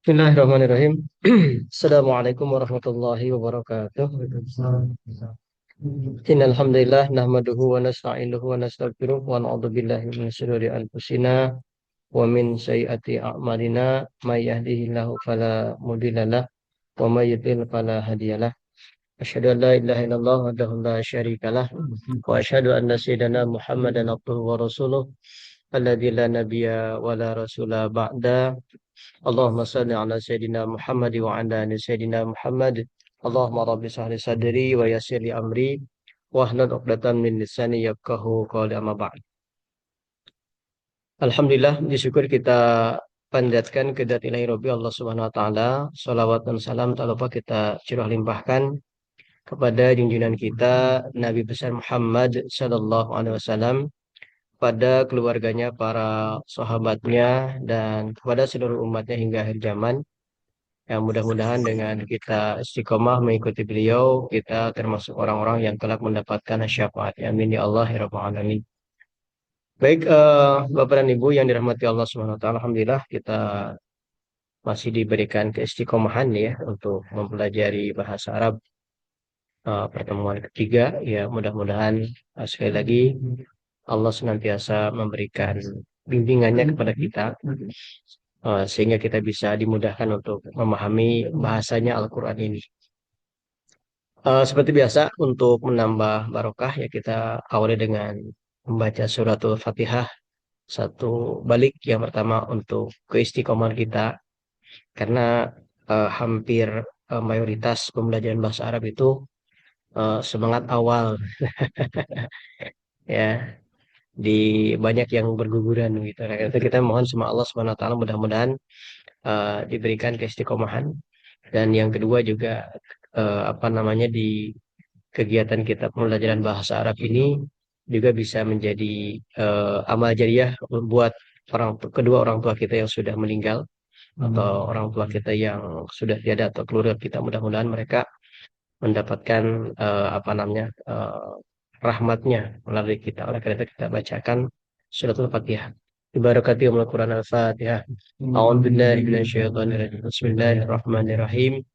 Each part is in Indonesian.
Bismillahirrahmanirrahim. Assalamualaikum warahmatullahi wabarakatuh. Innal hamdalillah nahmaduhu wa nasta'inuhu wa nastaghfiruh wa na'udzu billahi min shururi anfusina wa min sayyiati a'malina may yahdihillahu fala mudhillalah wa may yudhlil fala hadiyalah. Asyhadu an la ilaha illallah wahdahu la syarikalah wa asyhadu anna sayyidana Muhammadan abduhu wa rasuluh alladzi la nabiyya wa la rasula ba'da. Allahumma salli ala Sayyidina Muhammad wa ala ali Sayyidina Muhammad. Allahumma rabbi sahli sadri wa yassir li amri wa hlul 'uqdatam min lisani yafqahu qawli amma ba'd. Alhamdulillah, disyukur kita panjatkan kehadirat ilahi Rabbi Allah Subhanahu wa taala. Salawat dan salam tak lupa kita curah limpahkan kepada junjungan kita Nabi besar Muhammad sallallahu alaihi wasallam, pada keluarganya, para sahabatnya, dan kepada seluruh umatnya hingga akhir zaman. Yang mudah-mudahan dengan kita istiqomah mengikuti beliau, kita termasuk orang-orang yang kelak mendapatkan syafaat. Amin ya Allah ya Rabbal Alamin. Baik, Bapak dan Ibu yang dirahmati Allah Subhanahu wa taala, alhamdulillah kita masih diberikan keistiqomahan ya untuk mempelajari bahasa Arab, pertemuan ketiga. Ya, mudah-mudahan sekali lagi Allah senantiasa memberikan bimbingannya kepada kita, sehingga kita bisa dimudahkan untuk memahami bahasanya Al-Quran ini. Seperti biasa, untuk menambah barokah ya kita awali dengan membaca suratul Fatihah satu balik. Yang pertama untuk keistiqomahan kita, karena hampir mayoritas pembelajaran bahasa Arab itu semangat awal ya, di banyak yang berguguran gitu. Nah, itu kita mohon sama Allah Subhanahu wa taala mudah-mudahan diberikan keistiqomahan. Dan yang kedua juga, apa namanya, di kegiatan kita pembelajaran bahasa Arab ini juga bisa menjadi amal jariah buat kedua orang tua kita yang sudah meninggal, atau orang tua kita yang sudah tiada, atau keluarga kita, mudah-mudahan mereka mendapatkan apa namanya, rahmatnya melalui kita. Oleh karena itu kita bacakan suratul Fatihah. Ibarakati Quran Al-Fatihah. A'udzu billahi minasyaitonir rajim. Bismillahirrahmanirrahim.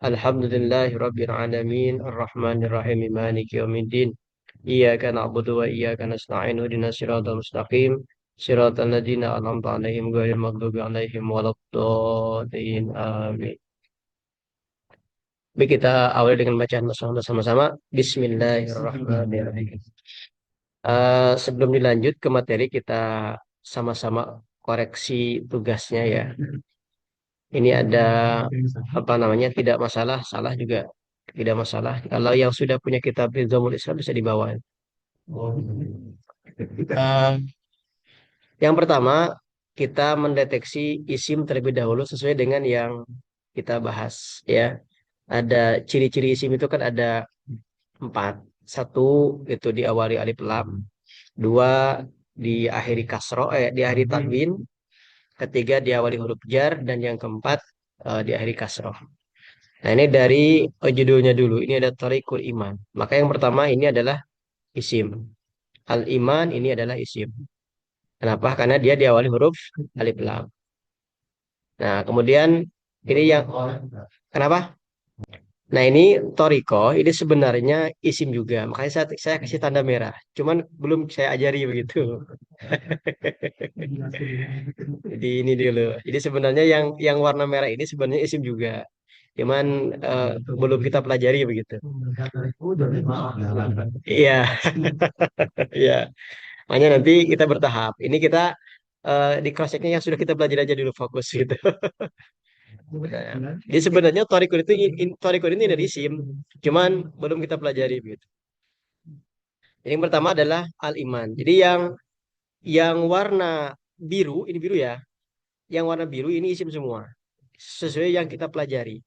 Alhamdulillahi Rabbil Alamin Ar-Rahmanir Rahim Maliki Yawmiddin Iyyaka na'budu wa iyyaka nasta'in Ihdinas siratal mustaqim Siratal ladzina an'amta 'alaihim ghairil maghdubi 'alaihim waladdallin. Amin. Baik, kita awali dengan bacaan basmalah bersama-sama. Bismillahirrahmanirrahim. Sebelum dilanjut ke materi, kita sama-sama koreksi tugasnya ya. Ini ada apa namanya, tidak masalah, salah juga tidak masalah. Kalau yang sudah punya kitab Nizamul Islam bisa dibawa. Eh, yang pertama, kita mendeteksi isim terlebih dahulu sesuai dengan yang kita bahas ya. Ada ciri-ciri isim itu kan ada empat. Satu, itu diawali alif lam. Dua, diakhiri kasro, diakhiri tanwin. Ketiga, diawali huruf jar. Dan yang keempat, diakhiri kasro. Nah, ini dari judulnya dulu. Ini ada Thariqul Iman. Maka yang pertama ini adalah isim. Al-Iman ini adalah isim. Kenapa? Karena dia diawali huruf alif lam. Nah, kemudian ini yang kenapa? Nah, ini Toriko, ini sebenarnya isim juga. Makanya saya kasih tanda merah. Cuman belum saya ajari begitu. Jadi ini dulu. Jadi sebenarnya yang warna merah ini sebenarnya isim juga. Cuman eh, belum kita pelajari begitu. Iya, iya. Makanya nanti kita bertahap. Ini kita di cross checknya yang sudah kita belajar aja dulu, fokus gitu. Jadi sebenarnya Torikun ini dari isim, cuman belum kita pelajari begitu. Jadi yang pertama adalah al-iman. Jadi yang warna biru ini biru ya. Yang warna biru ini isim semua. Sesuai yang kita pelajari.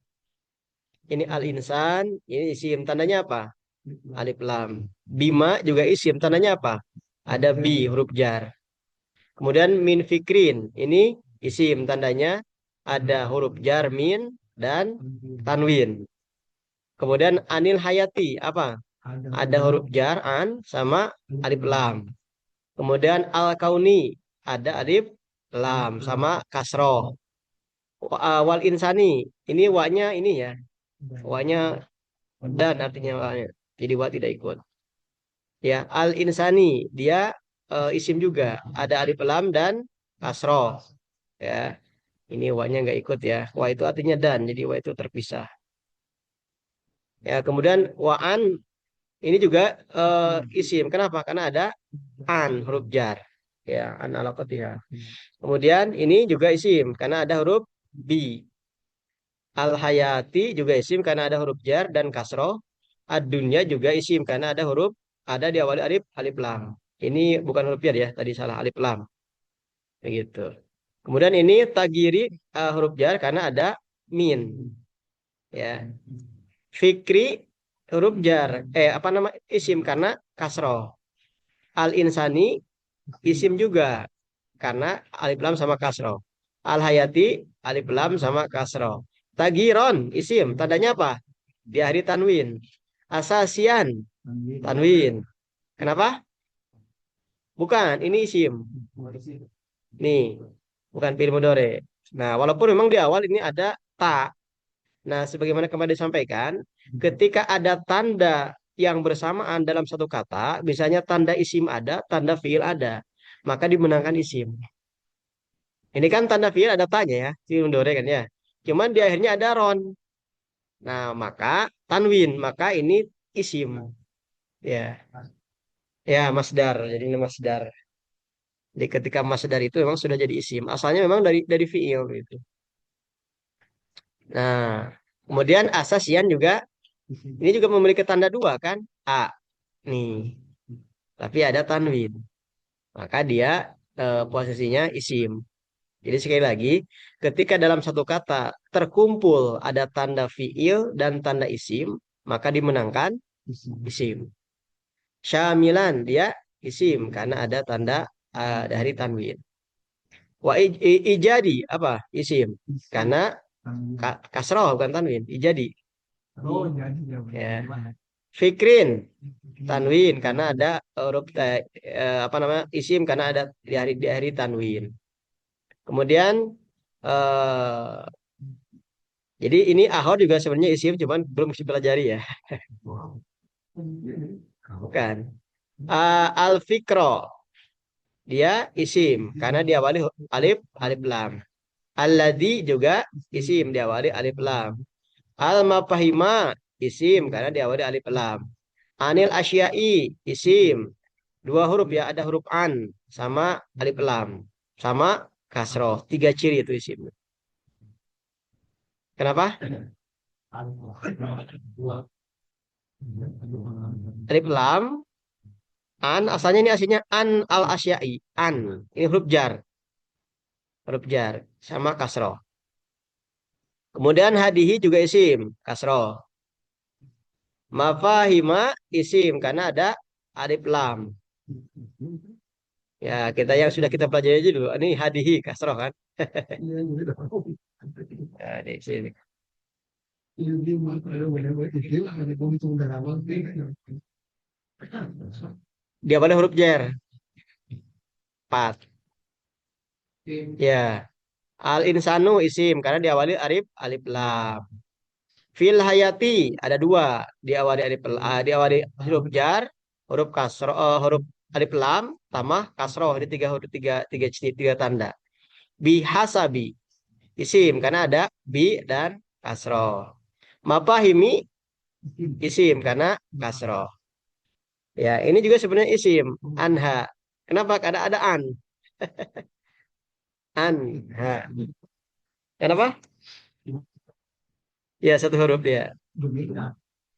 Ini al-insan, ini isim. Tandanya apa? Alif lam. Bima juga isim. Tandanya apa? Ada bi, huruf jar. Kemudian min fikrin. Ini isim. Tandanya ada huruf jar min dan tanwin. Kemudian anil hayati. Apa? Ada huruf jar an sama alif lam. Kemudian al kauni. Ada alif lam sama kasroh. Wal insani. Ini wa-nya ini ya. Wa-nya dan artinya wa-nya. Jadi wa tidak ikut. Ya, al insani dia isim juga. Ada alif lam dan kasroh. Ya, ini wa-nya nggak ikut ya. Wa itu artinya dan. Jadi wa itu terpisah. Ya, kemudian waan ini juga isim. Kenapa? Karena ada an huruf jar. Ya, an alaqatiha. Kemudian ini juga isim karena ada huruf bi. Al hayati juga isim karena ada huruf jar dan kasroh. Ad-dunya juga isim karena ada di awal alif lam. Ini bukan huruf jar ya, tadi salah alif lam. Begitu. Kemudian ini tagiri huruf jar karena ada min. Ya. Fikri huruf jar. Apa nama isim karena kasroh. Al insani isim juga karena alif lam sama kasroh. Al hayati alif lam sama kasroh. Tagiron isim tandanya apa? Di akhir tanwin. Asasian tanwin. Kenapa? Bukan, ini isim. Nih, bukan fi'il mudhari. Nah, walaupun memang di awal ini ada ta. Nah, sebagaimana kemarin disampaikan, ketika ada tanda yang bersamaan dalam satu kata, misalnya tanda isim ada, tanda fi'il ada, maka dimenangkan isim. Ini kan tanda fi'il ada tanya ya, fi'il mudhari kan ya. Cuman di akhirnya ada ron. Nah, maka tanwin, maka ini isim. Ya, ya masdar. Jadi ini masdar. Jadi ketika masdar itu memang sudah jadi isim. Asalnya memang dari fi'il gitu. Nah, kemudian asasian juga ini juga memiliki tanda dua kan? A. Nih, tapi ada tanwin. Maka dia posisinya isim. Jadi sekali lagi, ketika dalam satu kata terkumpul ada tanda fi'il dan tanda isim, maka dimenangkan isim. Syamilan dia isim karena ada tanda dari tanwin. Ijadi apa? Isim. Karena kasroh bukan tanwin. Ijadi. Ya. Fikrin tanwin karena ada huruf apa namanya isim karena ada di hari tanwin. Kemudian eh jadi ini ahor juga sebenarnya isim cuman belum dipelajari ya. Bukan. Al-fikro dia isim karena diawali alif lam. Alladzi juga isim diawali alif lam. Al-mafahima isim karena diawali alif lam. Anil asyai isim. Dua huruf ya, ada huruf an sama alif lam sama kasroh. Tiga ciri itu isim. Kenapa? Alif lam, an asalnya ini aslinya an al asyai. An. Ini huruf jar sama kasroh. Kemudian hadihi juga isim, kasroh. Mafahima isim karena ada alif lam. Ya, kita yang sudah kita pelajari aja dulu. Ini hadihi kasroh kan? Ya, di sini. Dia pada huruf jar. 4. Ya. Al insanu isim karena diawali alif lam. Fil hayati ada dua diawali diawali huruf jar, huruf kasro, huruf alif lam, tambah kasroh. Ini tiga tanda. Bihasabi isim karena ada bi dan kasroh. Mafahimi isim karena kasroh. Ya, ini juga sebenarnya isim anha. Kenapa? Karena ada an. Anha. Kenapa? Ya, satu huruf dia.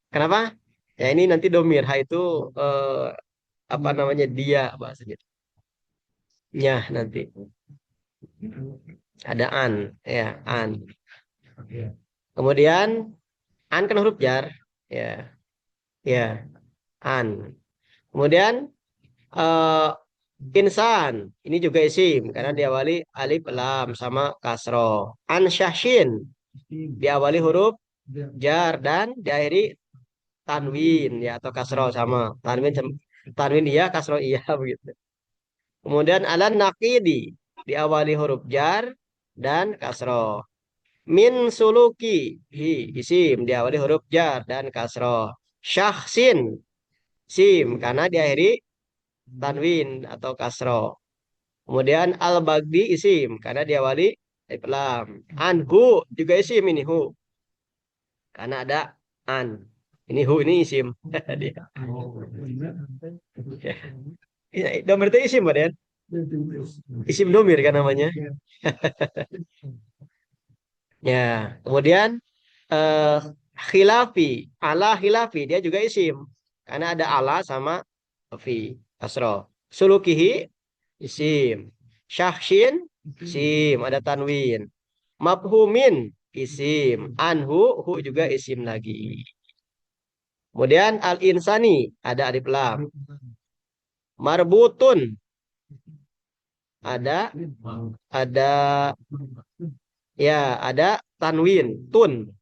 Kenapa? Ya, ini nanti domir. Ha itu apa namanya dia bahasanya. Ya, nanti. Ada an. Ya, an. Kemudian an kan huruf jar. Ya, ya, an. Kemudian eh, insan. Ini juga isim. Karena diawali alif lam sama kasroh. An syahshin. Diawali huruf jar dan diakhiri tanwin ya atau kasroh sama tanwin iya kasroh iya begitu. Kemudian alan nakidi diawali huruf jar dan kasroh. Min suluki hi isim diawali huruf jar dan kasroh. Syahsin sim karena diakhiri tanwin atau kasroh. Kemudian al-bagdi isim karena diawali alif lam. Anhu juga isim ini hu karena ada an. Ini hu ini isim. Dia. Ya, domir itu isim, Badan. Isim domir kan namanya. Ya, kemudian eh khilafi, ala khilafi dia juga isim karena ada ala sama fi asro. Sulukihi isim. Syahsyin isim ada tanwin. Mafhumin isim. Anhu hu juga isim lagi. Kemudian al insani ada alif lam. Marbutun ada ya ada tanwin tun.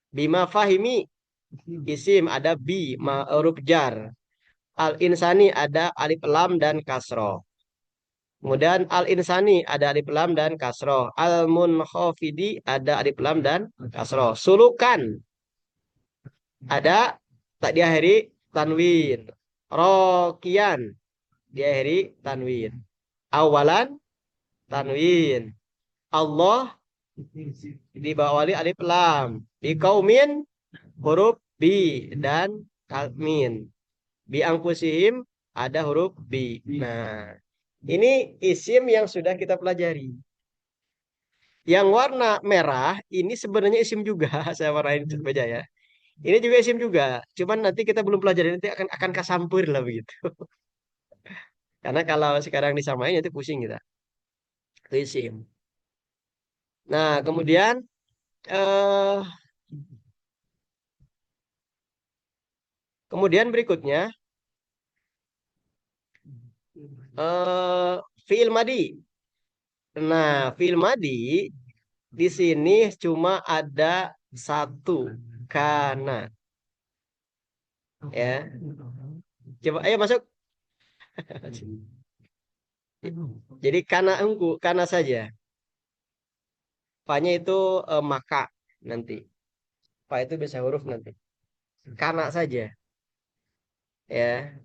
Bima fahimi isim ada bi huruf jar. Al insani ada alif lam dan kasroh. Kemudian al insani ada alif lam dan kasroh. Al munkhafidi ada alif lam dan kasroh. Sulukan ada tak diakhiri tanwin. Rokian diakhiri tanwin. Awalan tanwin. Allah dibawali alif lam. Di kaumin huruf bi dan kalmin. Bi angkusihim ada huruf bi. Nah, ini isim yang sudah kita pelajari. Yang warna merah ini sebenarnya isim juga. Saya warnain baca ya. Ini juga isim juga. Cuman nanti kita belum pelajari nanti akan kasampur lah begitu. Karena kalau sekarang disamain itu pusing kita. Itu isim. Nah, eh kemudian berikutnya fiil madi. Nah, fiil madi di sini cuma ada satu kana ya. Coba ayo masuk. Jadi kana engku, kana saja. Fa-nya itu maka nanti. Fa itu bisa huruf nanti. Kana saja ya.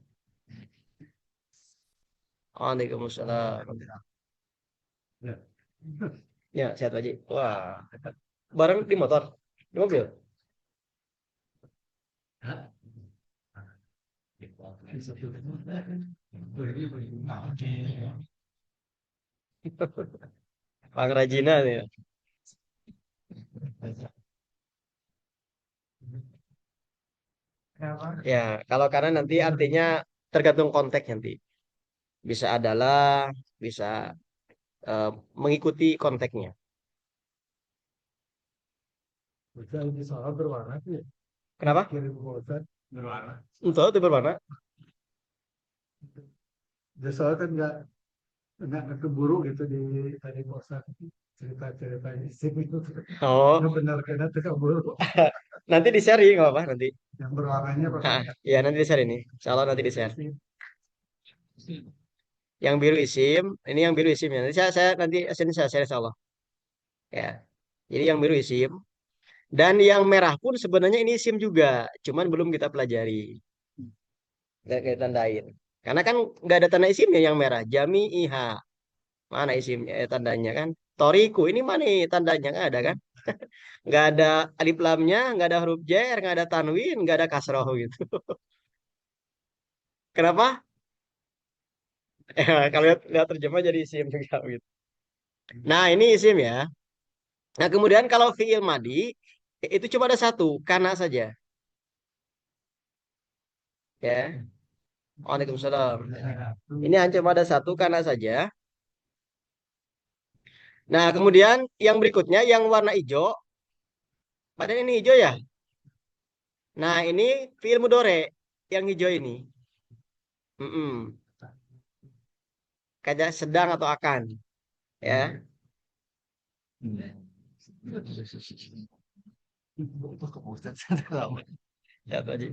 Waalaikumsalam. Ya, sehat aja. Wah, bareng di motor, di mobil. Pengrajinan ya. Ya, kalau karena nanti artinya tergantung konteks nanti. Bisa adalah, bisa eh, mengikuti konteksnya. Di soal berwarna tuh ya. Kenapa? Kirim pulsa berwarna. Entah itu berwarna. Jadi soal kan nggak keburu gitu di tadi pulsa cerita-cerita isi itu. Oh, Nggak benar karena tuh keburu. nanti di share nggak apa nanti. Yang berwarnanya Ah, pokoknya. ya nanti di share ini. Insya nanti di share. Yang biru isim, ini yang biru isim ya. Nanti saya nanti saya share insya Allah. Ya. Jadi yang biru isim dan yang merah pun sebenarnya ini isim juga, cuman belum kita pelajari. Nggak kita tandain. Karena kan nggak ada tanda isimnya yang merah. Jami iha. Mana isimnya tandanya kan? Toriku ini mana tandanya nggak ada kan? Nggak ada alif lamnya, nggak ada huruf jar, nggak ada tanwin, nggak ada kasroh gitu. Kenapa? Kalau lihat terjemah jadi isim juga gitu. Nah ini isim ya. Nah kemudian kalau fiil madi itu cuma ada satu, kana saja. Ya. Waalaikumsalam. Ini hanya cuma ada satu kana saja. Nah kemudian yang berikutnya yang warna hijau. Padahal ini hijau ya. Nah ini fiil mudore yang hijau ini. Mm-mm. Kayak sedang atau akan. Ya. Ya, Pak Haji.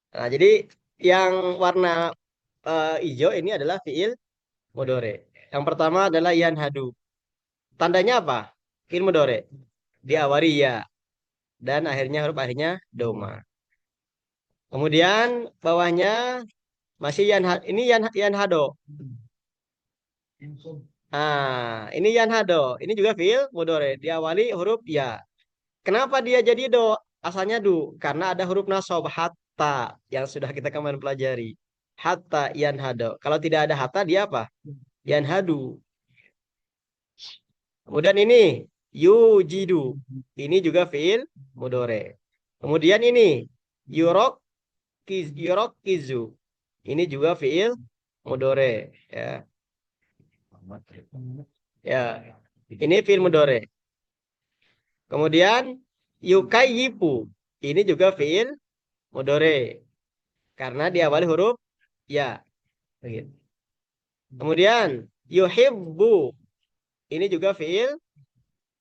Nah, jadi yang warna hijau ini adalah fiil mudore. Yang pertama adalah yanhadu. Tandanya apa? fi'il mudhari. Diawali ya dan akhirnya huruf akhirnya doma. Kemudian bawahnya masih ini yanhado. Ini yanhado. Ini juga fi'il mudhari. Diawali huruf ya. Kenapa dia jadi do? Asalnya du. Karena ada huruf nasab hatta yang sudah kita kemarin pelajari. Hatta yanhado. Kalau tidak ada hatta dia apa? Yanhadu. Kemudian ini yujidu. Ini juga fi'il mudhari. Kemudian ini yurok yurok kizu. Ini juga fi'il mudhari. Ya. Ya. Ini fi'il mudhari. Kemudian yukayyifu. Ini juga fi'il mudhari. Karena diawali huruf ya. Begitu. Kemudian yuhibbu. Ini juga fi'il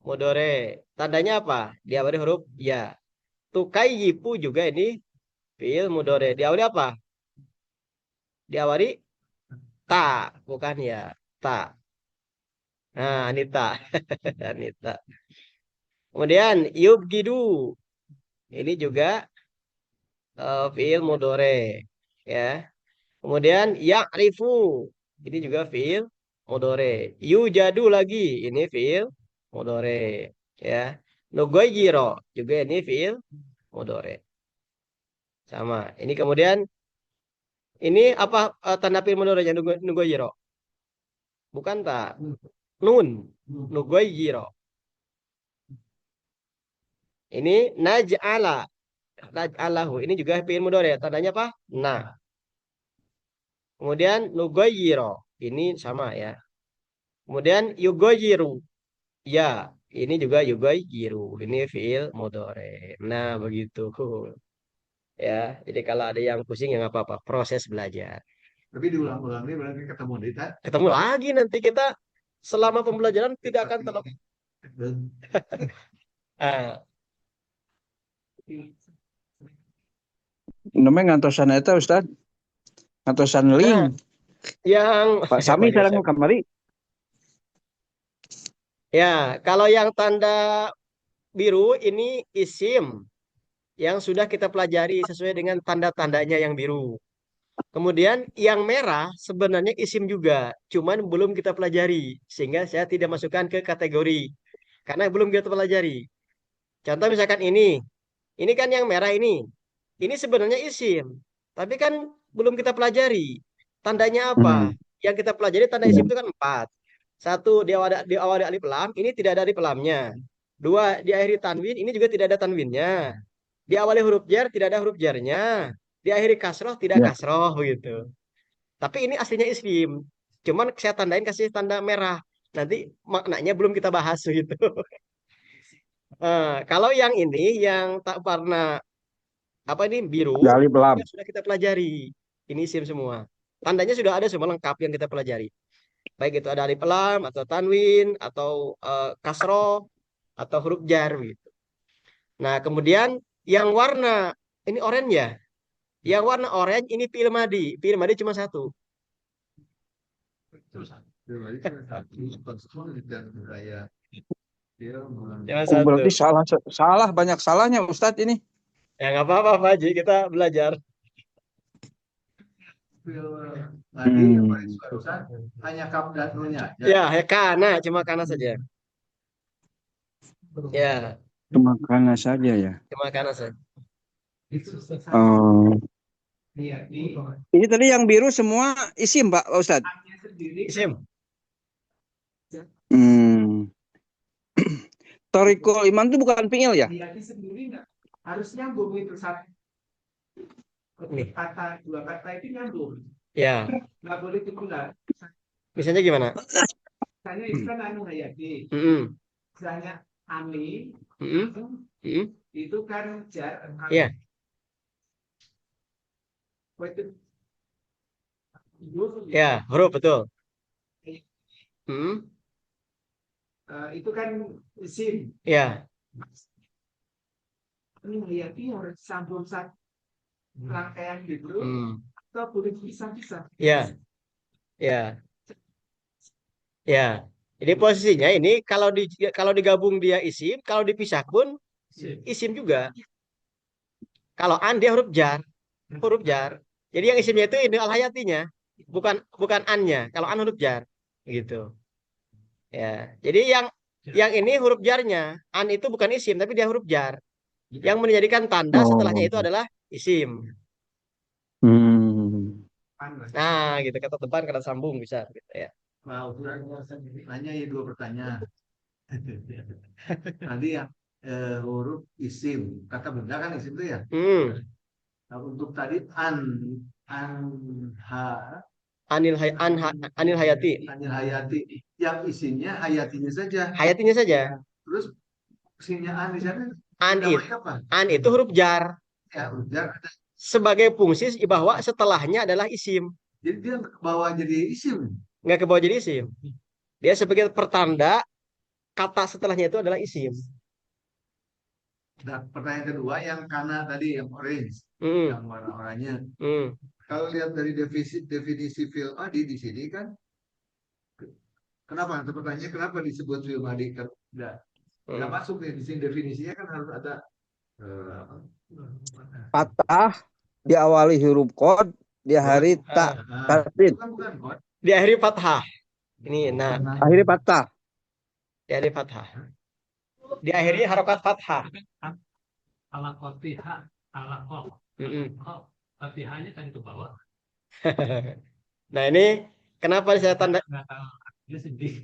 mudhari. Tandanya apa? Diawali huruf ya. Tukayyifu juga ini fi'il mudhari. Diawali apa? Diawali ta, bukan ya. Ta. Nah, Anita. Anita. Kemudian yubgidu. Ini juga fi'il mudhari. Ya. Kemudian ya'rifu. Ini juga fi'il mudhari. Yujadu lagi. Ini fi'il mudhari. Ya. Nugoyiro. Juga ini fi'il mudhari. Sama. Ini kemudian ini apa tanda fi'il mudhari'nya nugoyiro? Bukan tak. Nun. Nugoyiro. Ini naj'ala. Naj'alahu. Ini juga fi'il mudhari. Tandanya apa? Nah. Kemudian nugoyiro. Ini sama ya. Kemudian yugoyiru. Ya. Ini juga yugoyiru. Ini fi'il mudhari. Nah, begitu. Ya. Jadi kalau ada yang pusing ya nggak apa-apa. Proses belajar. Tapi diulang-ulang nih berarti ketemu Dita. Ketemu lagi nanti kita selama pembelajaran tidak akan terlalu. Ah, Namanya ngantosan eta Ustaz. Ngantosan nah, link. yang Pak Sami sekarang kamari. ya, kalau yang tanda biru ini isim yang sudah kita pelajari sesuai dengan tanda-tandanya yang biru. Kemudian yang merah sebenarnya isim juga, cuman belum kita pelajari sehingga saya tidak masukkan ke kategori karena belum kita pelajari. Contoh misalkan ini kan yang merah ini. Ini sebenarnya isim, tapi kan belum kita pelajari. Tandanya apa? Yang kita pelajari tanda isim itu kan empat. Satu di awal alif lam, ini tidak ada alif lamnya. Dua diakhiri tanwin, ini juga tidak ada tanwinnya. Diawali huruf jar, tidak ada huruf jarnya. Diakhiri kasroh, tidak Ya. kasroh gitu. Tapi ini aslinya isim. Cuman saya tandain kasih tanda merah. Nanti maknanya belum kita bahas gitu. Kalau yang ini yang tak warna apa ini biru Dari belam. yang sudah kita pelajari. Ini isim semua. Tandanya sudah ada semua lengkap yang kita pelajari. Baik itu ada alif lam atau tanwin atau kasroh atau huruf jar gitu. Nah, kemudian yang warna ini oranye ya. Yang warna oranye ini fi'il madi. Fi'il madi cuma satu. Cuma Oh, satu. berarti salah banyak salahnya Ustadz ini. Ya nggak apa-apa Pak Haji, kita belajar. Tadi barusan hanya kap dan nunya. Ya, kana, cuma kana saja. Ya, Cuma karena saja ya. cuma kana saja. Oh. Ini tadi yang biru semua isim Pak Ustadz. Isim. Torikul iman itu bukan fi'il ya? Niati sendiri nggak harus nyambung itu satu kata dua kata itu nyambung. Ya. Nggak boleh diulang. Misalnya gimana? Misalnya itu kan anu hayati. Misalnya ami. Itu kan jar. Iya. Ya, huruf betul. Itu kan isim. Ya. Ini hayati harus sambung satu rangkaian gitu. Atau boleh pisah-pisah. Ya. Ya. Ya. Jadi posisinya ini kalau digabung dia isim, kalau dipisah pun isim juga. Kalau an dia huruf jar. Jadi yang isimnya itu ini al hayatinya, bukan annya. Kalau an huruf jar, gitu. Ya. Jadi yang ini huruf jarnya, an itu bukan isim tapi dia huruf jar. Yang menjadikan tanda setelahnya Oh. itu adalah isim. Hmm. Nah, gitu kata depan kata sambung bisa gitu ya. Nah, nanya ya dua pertanyaan. Tadi yang huruf isim, kata benda kan isim itu ya. Hmm. Nah, untuk tadi an ha Anil hayati. anil hayati, yang isinya hayatinya saja. Hayatinya saja. Terus isimnya an di sana An namanya itu, apa? an itu huruf jar. Ya, udah. Sebagai fungsi bahwa setelahnya adalah isim. Jadi dia bawa jadi isim. Nggak ke bawah jadi isim. Dia sebagai pertanda kata setelahnya itu adalah isim. Dan pertanyaan kedua yang karena tadi yang orange, Hmm. yang warna oranye. Hmm. Kalau lihat dari definisi film adi di sini kan, kenapa? Pertanyaannya kenapa disebut film adi? Nggak masuk nih di sini definisinya kan harus ada Patah diawali huruf kod, diakhiri tak tasdid. bukan kod. Diakhiri fathah. Ini nah, Akhirnya patah. diakhiri fathah. Diakhiri harokat fathah. Ala kotiha, ala kok. Kok kotihannya kan ke bawah. Nah ini kenapa saya tanda? Nggak tahu artinya sedih.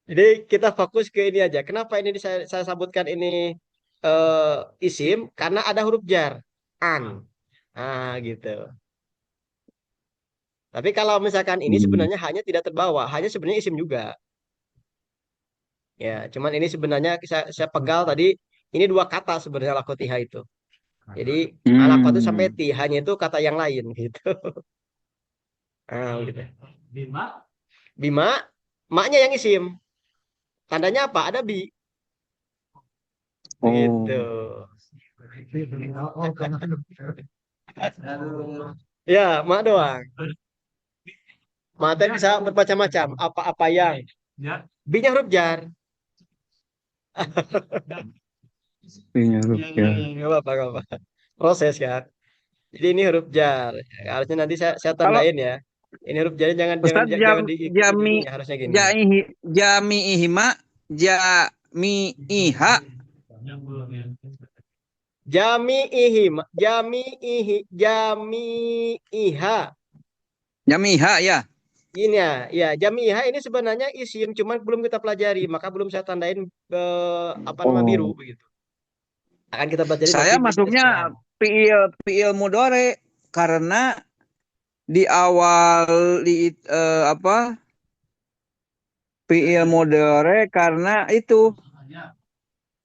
Jadi kita fokus ke ini aja. Kenapa ini saya sebutkan ini isim? Karena ada huruf jar, an. Ah gitu. Tapi kalau misalkan ini sebenarnya hanya tidak terbawa, hanya sebenarnya isim juga. Ya, cuman ini sebenarnya saya pegal tadi. Ini dua kata sebenarnya lakotiha itu. Jadi alakot itu sampai tihanya itu kata yang lain gitu. Ah, gitu. Bima, Bima, maknya yang isim. Tandanya apa? Ada bi. Gitu. Ya, mak doang. Mak teh bisa bermacam-macam. Apa-apa yang. ya, Bi-nya huruf jar. Nggak apa-apa, nggak apa. Proses kan. Jadi ini huruf jar. Harusnya nanti saya Kalau tandain ya. Ini huruf jarnya jangan jangan Ustaz jangan diikuti bunyinya, harusnya gini. jami'ihima jami'iha yang belum ya. Jami'iha. jami'iha ya. Ini ya jami'iha ini sebenarnya isim, cuman belum kita pelajari, maka belum saya tandain apa nama biru Oh. begitu. Akan kita pelajari nanti Saya di masuknya sekarang. fiil mudore karena di awal apa? Fiil mudore karena itu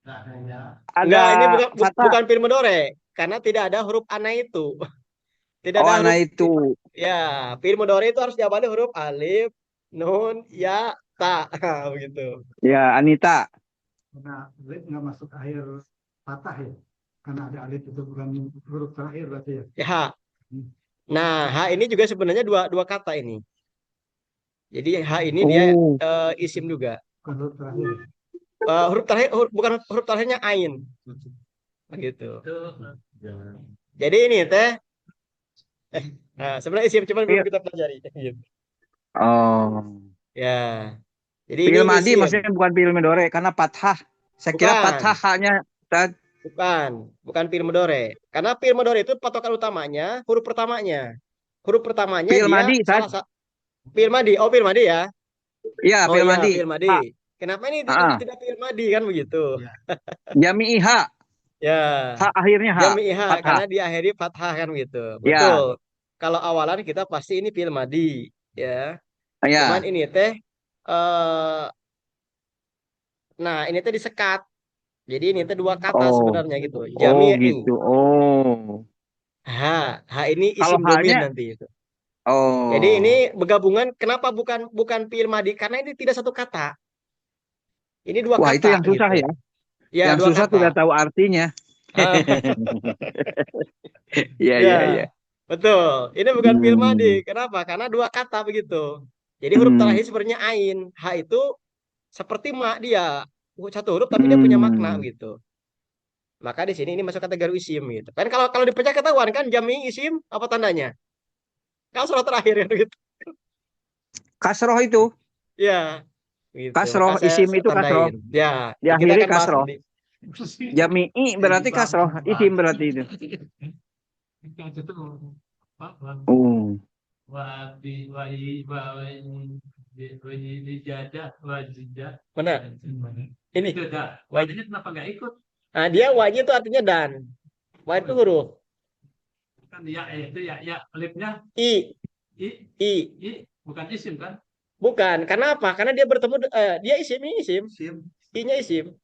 Enggak, ini ada fathah. bukan fi'il mudhari karena tidak ada huruf ana itu. Tidak Oh, ada ana huruf itu. ya, fi'il mudhari itu harus diawali huruf alif, nun, ya, ta begitu. Ya, Anita. Karena alif nggak masuk akhir patah ya. Karena ada alif itu bukan huruf terakhir berarti ya. Ya, ha. Nah, ha ini juga sebenarnya dua kata ini. Jadi ha ini dia Oh. isim juga. Bukan huruf terakhir. Huruf terakhir bukan huruf terakhirnya ain. Begitu. Jadi ini teh nah, sebenarnya isim cuman belum kita pelajari gitu. Oh. Ya. Jadi ini Fiil madi isim. maksudnya bukan fiil mudore karena fathah. Saya kira Bukan. fathah hanya Bukan fi'il mudhari. Karena fi'il mudhari itu patokan utamanya huruf pertamanya. Huruf pertamanya fiil dia madi, salah satu fi'il madi. Oh, fi'il madi ya. Iya, Oh fiil iya, madi. fi'il madi. Ha. Kenapa ini Ah. tidak fi'il madi kan begitu? Jami'iha. Ya. Ha akhirnya ha. Jami'iha Fathah. karena diakhiri fathah kan begitu. Ya. Betul. Kalau awalan kita pasti ini fi'il madi, ya. Cuman Ya. ini teh nah, ini teh disekat. Jadi ini teh dua kata Oh. sebenarnya gitu. Oh, Jami'i. gitu. Oh. Ha ini Kalau isim domin hanya nanti itu. Jadi ini oh. bergabungan kenapa bukan fi'il madi? Karena ini tidak satu kata. Ini dua Wah, itu kata yang susah gitu. ya. Ya, Yang dua susah kata. sudah tahu artinya. Ah, Iya, ya, iya, iya. betul. Ini bukan fi'il madi. Kenapa? Karena dua kata begitu. Jadi huruf Hmm. terakhir sebenarnya ain. Ha itu seperti ma dia. Satu huruf tapi dia punya makna gitu. Maka di sini ini masuk kategori isim gitu. Kan kalau kalau dipecah ketahuan kan jami isim apa tandanya? Kasroh terakhir kan gitu. Kasroh itu. Ya, gitu. Maka Kasroh, saya, isim saya itu kasroh. tandain. Ya, kita Diakhiri akan bahas kasroh. nanti. Jami'i berarti kasroh. Isim berarti itu. Itu tuh apa? Oh. Wabi wajidah wajidah. Mana? Ini. Itu dah. Wajibnya kenapa nggak ikut? Nah, dia wajib itu artinya dan. Wa itu huruf. Kan ya itu ya alifnya I, i I. i bukan isim kan? Bukan. Karena apa? Karena dia bertemu, dia isim, ini isim. Sim, I-nya isim.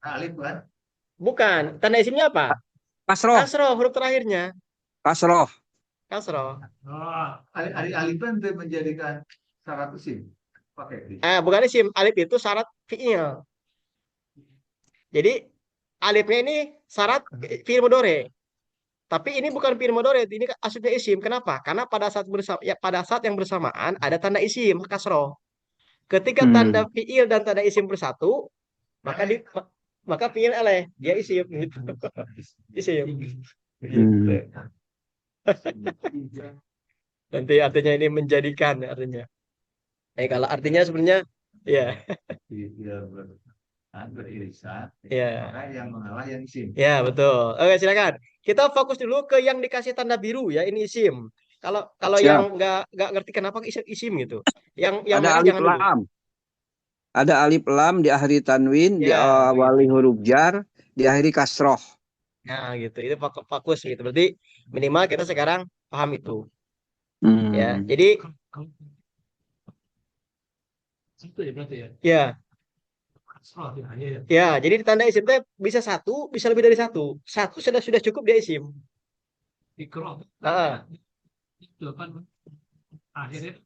alif kan? Bukan. Tanda isimnya apa? Kasroh. Kasroh, huruf terakhirnya. Kasroh. Kasroh. Oh, Alif kan itu menjadikan syarat sim. Pakai. Bukan isim. Alif itu syarat fi'il. Jadi, alifnya ini syarat fi'il mudhari. Tapi ini bukan fi'il mudhari, ini aslinya isim. Kenapa? Karena pada saat yang bersamaan ada tanda isim kasroh. Ketika tanda fi'il dan tanda isim bersatu, maka maka fi'il eleh, dia isim gitu. Isim. Gitu. Nanti artinya ini menjadikan artinya. Kalau artinya sebenarnya ya, Beririsan. ya. Maka yang mengalah yang isim. Ya, betul. Oke, silakan. Kita fokus dulu ke yang dikasih tanda biru ya, ini isim. Kalau Siap. yang nggak ngerti kenapa isim gitu. Yang Ada merah alif jangan dulu. lam. Ada alif lam di akhiri tanwin, di Ya, awali huruf jar, di akhiri kasroh. nah gitu. Itu fokus gitu. Berarti minimal kita sekarang paham itu. Ya. Hmm. Jadi itu ya berarti ya. ya, Kasroh ya. Ya. ya, jadi ditanda isim teh bisa satu, bisa lebih dari satu. Satu sudah cukup dia isim. Ikro. Nah, Itu kan akhirnya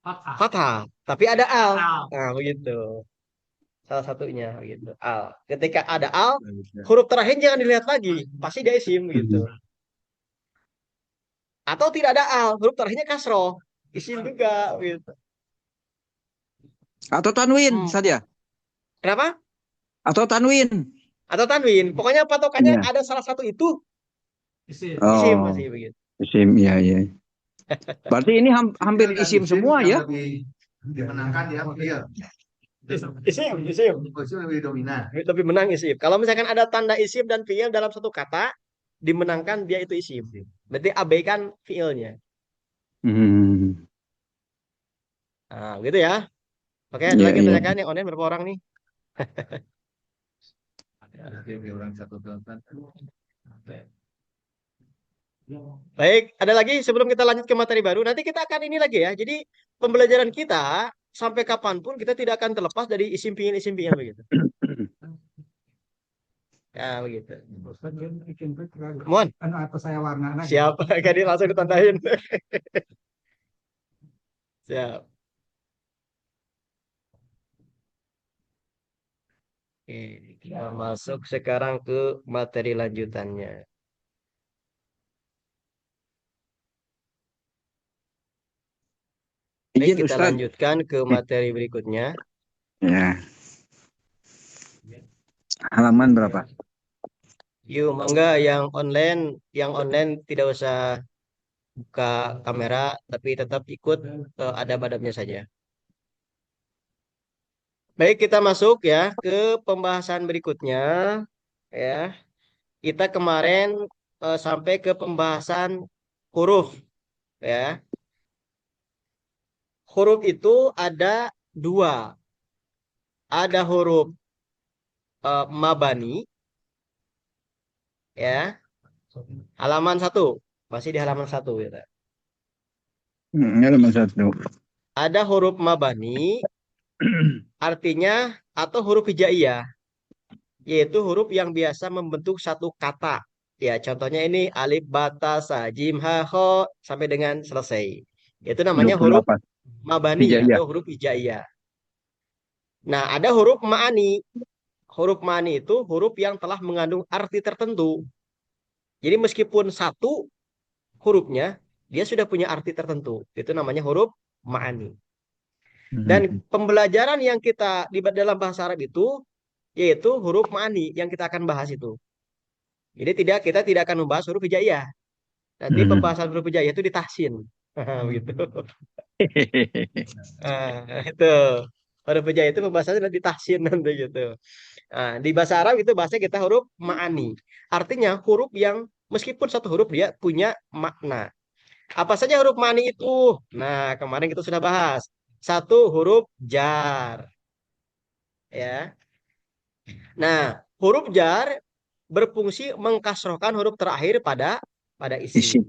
fathah. fathah, tapi ada al. Al. Nah, begitu. Salah satunya gitu. Al. Ketika ada al, huruf terakhir jangan dilihat lagi, pasti dia isim gitu. Atau tidak ada al, huruf terakhirnya kasroh, isim juga gitu. Atau tanwin saja. Kenapa? Atau tanwin. Atau tanwin. Pokoknya patokannya Iya. ada salah satu itu Isim. isim Oh, masih begitu. isim, iya, iya. Berarti ini hampir isim semua ya? Lebih dimenangkan ya, iya. Isim, isim. Isim lebih dominan. Lebih menang isim. Kalau misalkan ada tanda isim dan fiil dalam satu kata, dimenangkan dia itu isim. Berarti abaikan fiilnya. Hmm. Nah, gitu ya. Oke, ada Iya, lagi iya. pertanyaan yang online berapa orang nih? Ada orang satu delapan. Baik, ada lagi sebelum kita lanjut ke materi baru. Nanti kita akan ini lagi ya. Jadi pembelajaran kita sampai kapanpun kita tidak akan terlepas dari isim fiil begitu. Ya begitu. Mohon. Atau saya warna Siap. Kan langsung ditandain. Siap. Oke, kita masuk sekarang ke materi lanjutannya. Baik, Izin kita Ustaz. lanjutkan ke materi berikutnya. Ya. Halaman berapa? Yuk, mangga yang online tidak usah buka kamera, tapi tetap ikut adab-adabnya saja. Baik, kita masuk ya ke pembahasan berikutnya. Ya, kita kemarin sampai ke pembahasan huruf. Ya, huruf itu ada dua. Ada huruf mabani, ya, halaman 1. Masih di halaman 1 ya. Halaman 1. Ada huruf mabani, artinya atau huruf hijaiyah, yaitu huruf yang biasa membentuk satu kata. Ya, contohnya ini alif, bata, sa, jim, ha, kho, sampai dengan selesai. Itu namanya huruf 28. mabani Hijaiyah. atau huruf hijaiyah. Nah, ada huruf ma'ani. Huruf ma'ani itu huruf yang telah mengandung arti tertentu. Jadi meskipun satu hurufnya, dia sudah punya arti tertentu. Itu namanya huruf ma'ani. Dan pembelajaran yang kita di dalam bahasa Arab itu yaitu huruf ma'ani yang kita akan bahas itu. Jadi kita tidak akan membahas huruf hijaiyah. Nanti pembahasan huruf hijaiyah itu ditahsin. Begitu. Itu huruf hijaiyah itu pembahasannya nanti ditahsin nanti gitu. Nah, di bahasa Arab itu bahasa kita huruf ma'ani. Artinya huruf yang meskipun satu huruf dia punya makna. Apa saja huruf ma'ani itu? Nah, kemarin kita sudah bahas. Satu huruf jar. Ya. Nah, huruf jar berfungsi mengkasrohkan huruf terakhir pada isim.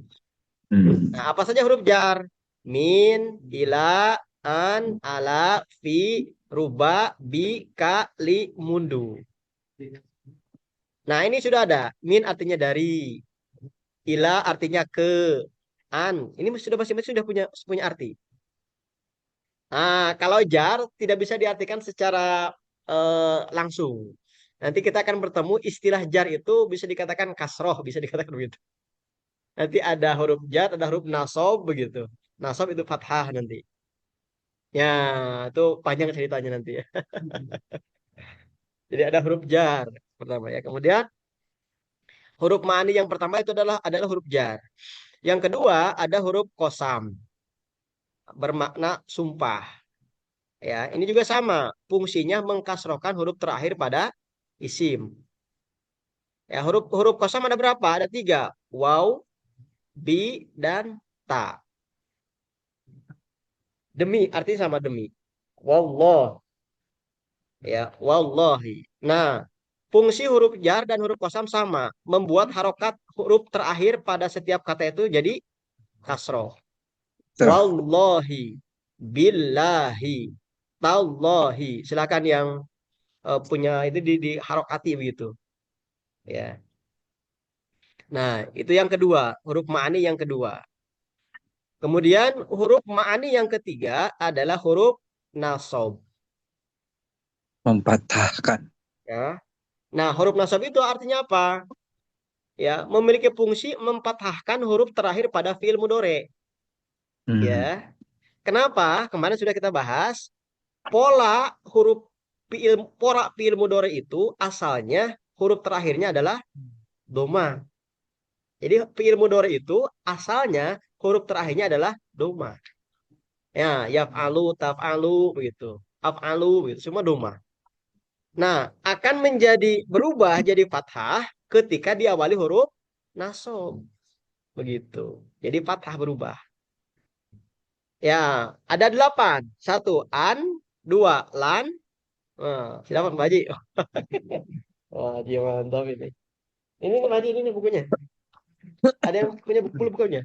Nah, apa saja huruf jar? Min, ila, an, ala, fi, ruba, bi, ka, li, mundu. Nah, ini sudah ada. Min artinya dari. Ila artinya ke. An. Ini sudah masing-masing sudah punya arti. Nah, kalau jar tidak bisa diartikan secara langsung. Nanti kita akan bertemu istilah jar itu bisa dikatakan kasroh, bisa dikatakan begitu. Nanti ada huruf jar, ada huruf nasob begitu. Nasob itu fathah nanti. Ya, itu panjang ceritanya nanti ya. Jadi ada huruf jar pertama ya. Kemudian huruf ma'ani yang pertama itu adalah huruf jar. Yang kedua ada huruf kosam bermakna sumpah. Ya, ini juga sama. Fungsinya mengkasrohkan huruf terakhir pada isim. Ya, huruf kosam ada berapa? Ada 3. Waw, bi, dan ta. Demi, artinya sama demi. Wallah. Ya, wallahi. Nah, fungsi huruf jar dan huruf kosam sama. Membuat harokat huruf terakhir pada setiap kata itu jadi kasroh. Wallahi. Billahi. Tallahi. Silakan yang punya itu di harokati begitu. Ya. Nah, itu yang kedua, huruf ma'ani yang kedua. Kemudian huruf ma'ani yang ketiga adalah huruf nasob. Mempatahkan. Ya. Nah, huruf nasob itu artinya apa? Ya, memiliki fungsi mempatahkan huruf terakhir pada fiil mudhari. Ya. Kenapa? Kemarin sudah kita bahas pola fiil mudhari itu asalnya huruf terakhirnya adalah doma. Jadi fiil mudhari itu asalnya huruf terakhirnya adalah doma. Ya, yaf'alu, taf'alu begitu. Af'alu begitu, semua doma. Nah, akan berubah jadi fathah ketika diawali huruf nasob. Begitu. Jadi fathah berubah. Ya, ada 8. 1 an, 2 lan. Silakan Pak Haji. Wah, Haji mantap ini. Ini Pak Haji, ini bukunya. Ada yang punya bukunya?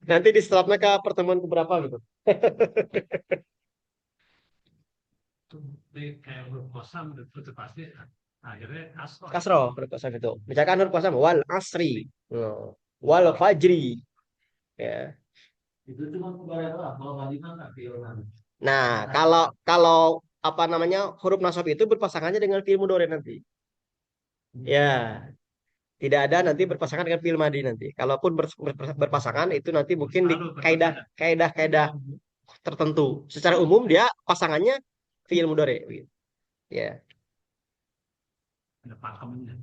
Nanti di setelahnya ke pertemuan keberapa gitu. Kayak huruf kosam itu pasti akhirnya kasroh. Kasroh huruf kosam itu. Misalkan huruf kosam wal asri. Wal fajri. Ya. Itu cuma kebayang kalau kalimat nggak fi'il. Nah, kalau apa namanya huruf nasab itu berpasangannya dengan fi'il mudhari nanti. Ya, tidak ada nanti berpasangan dengan fi'il madhi nanti. Kalaupun berpasangan itu nanti mungkin di kaidah tertentu. Secara umum dia pasangannya fi'il mudhari. Ya. Ada pakemnya.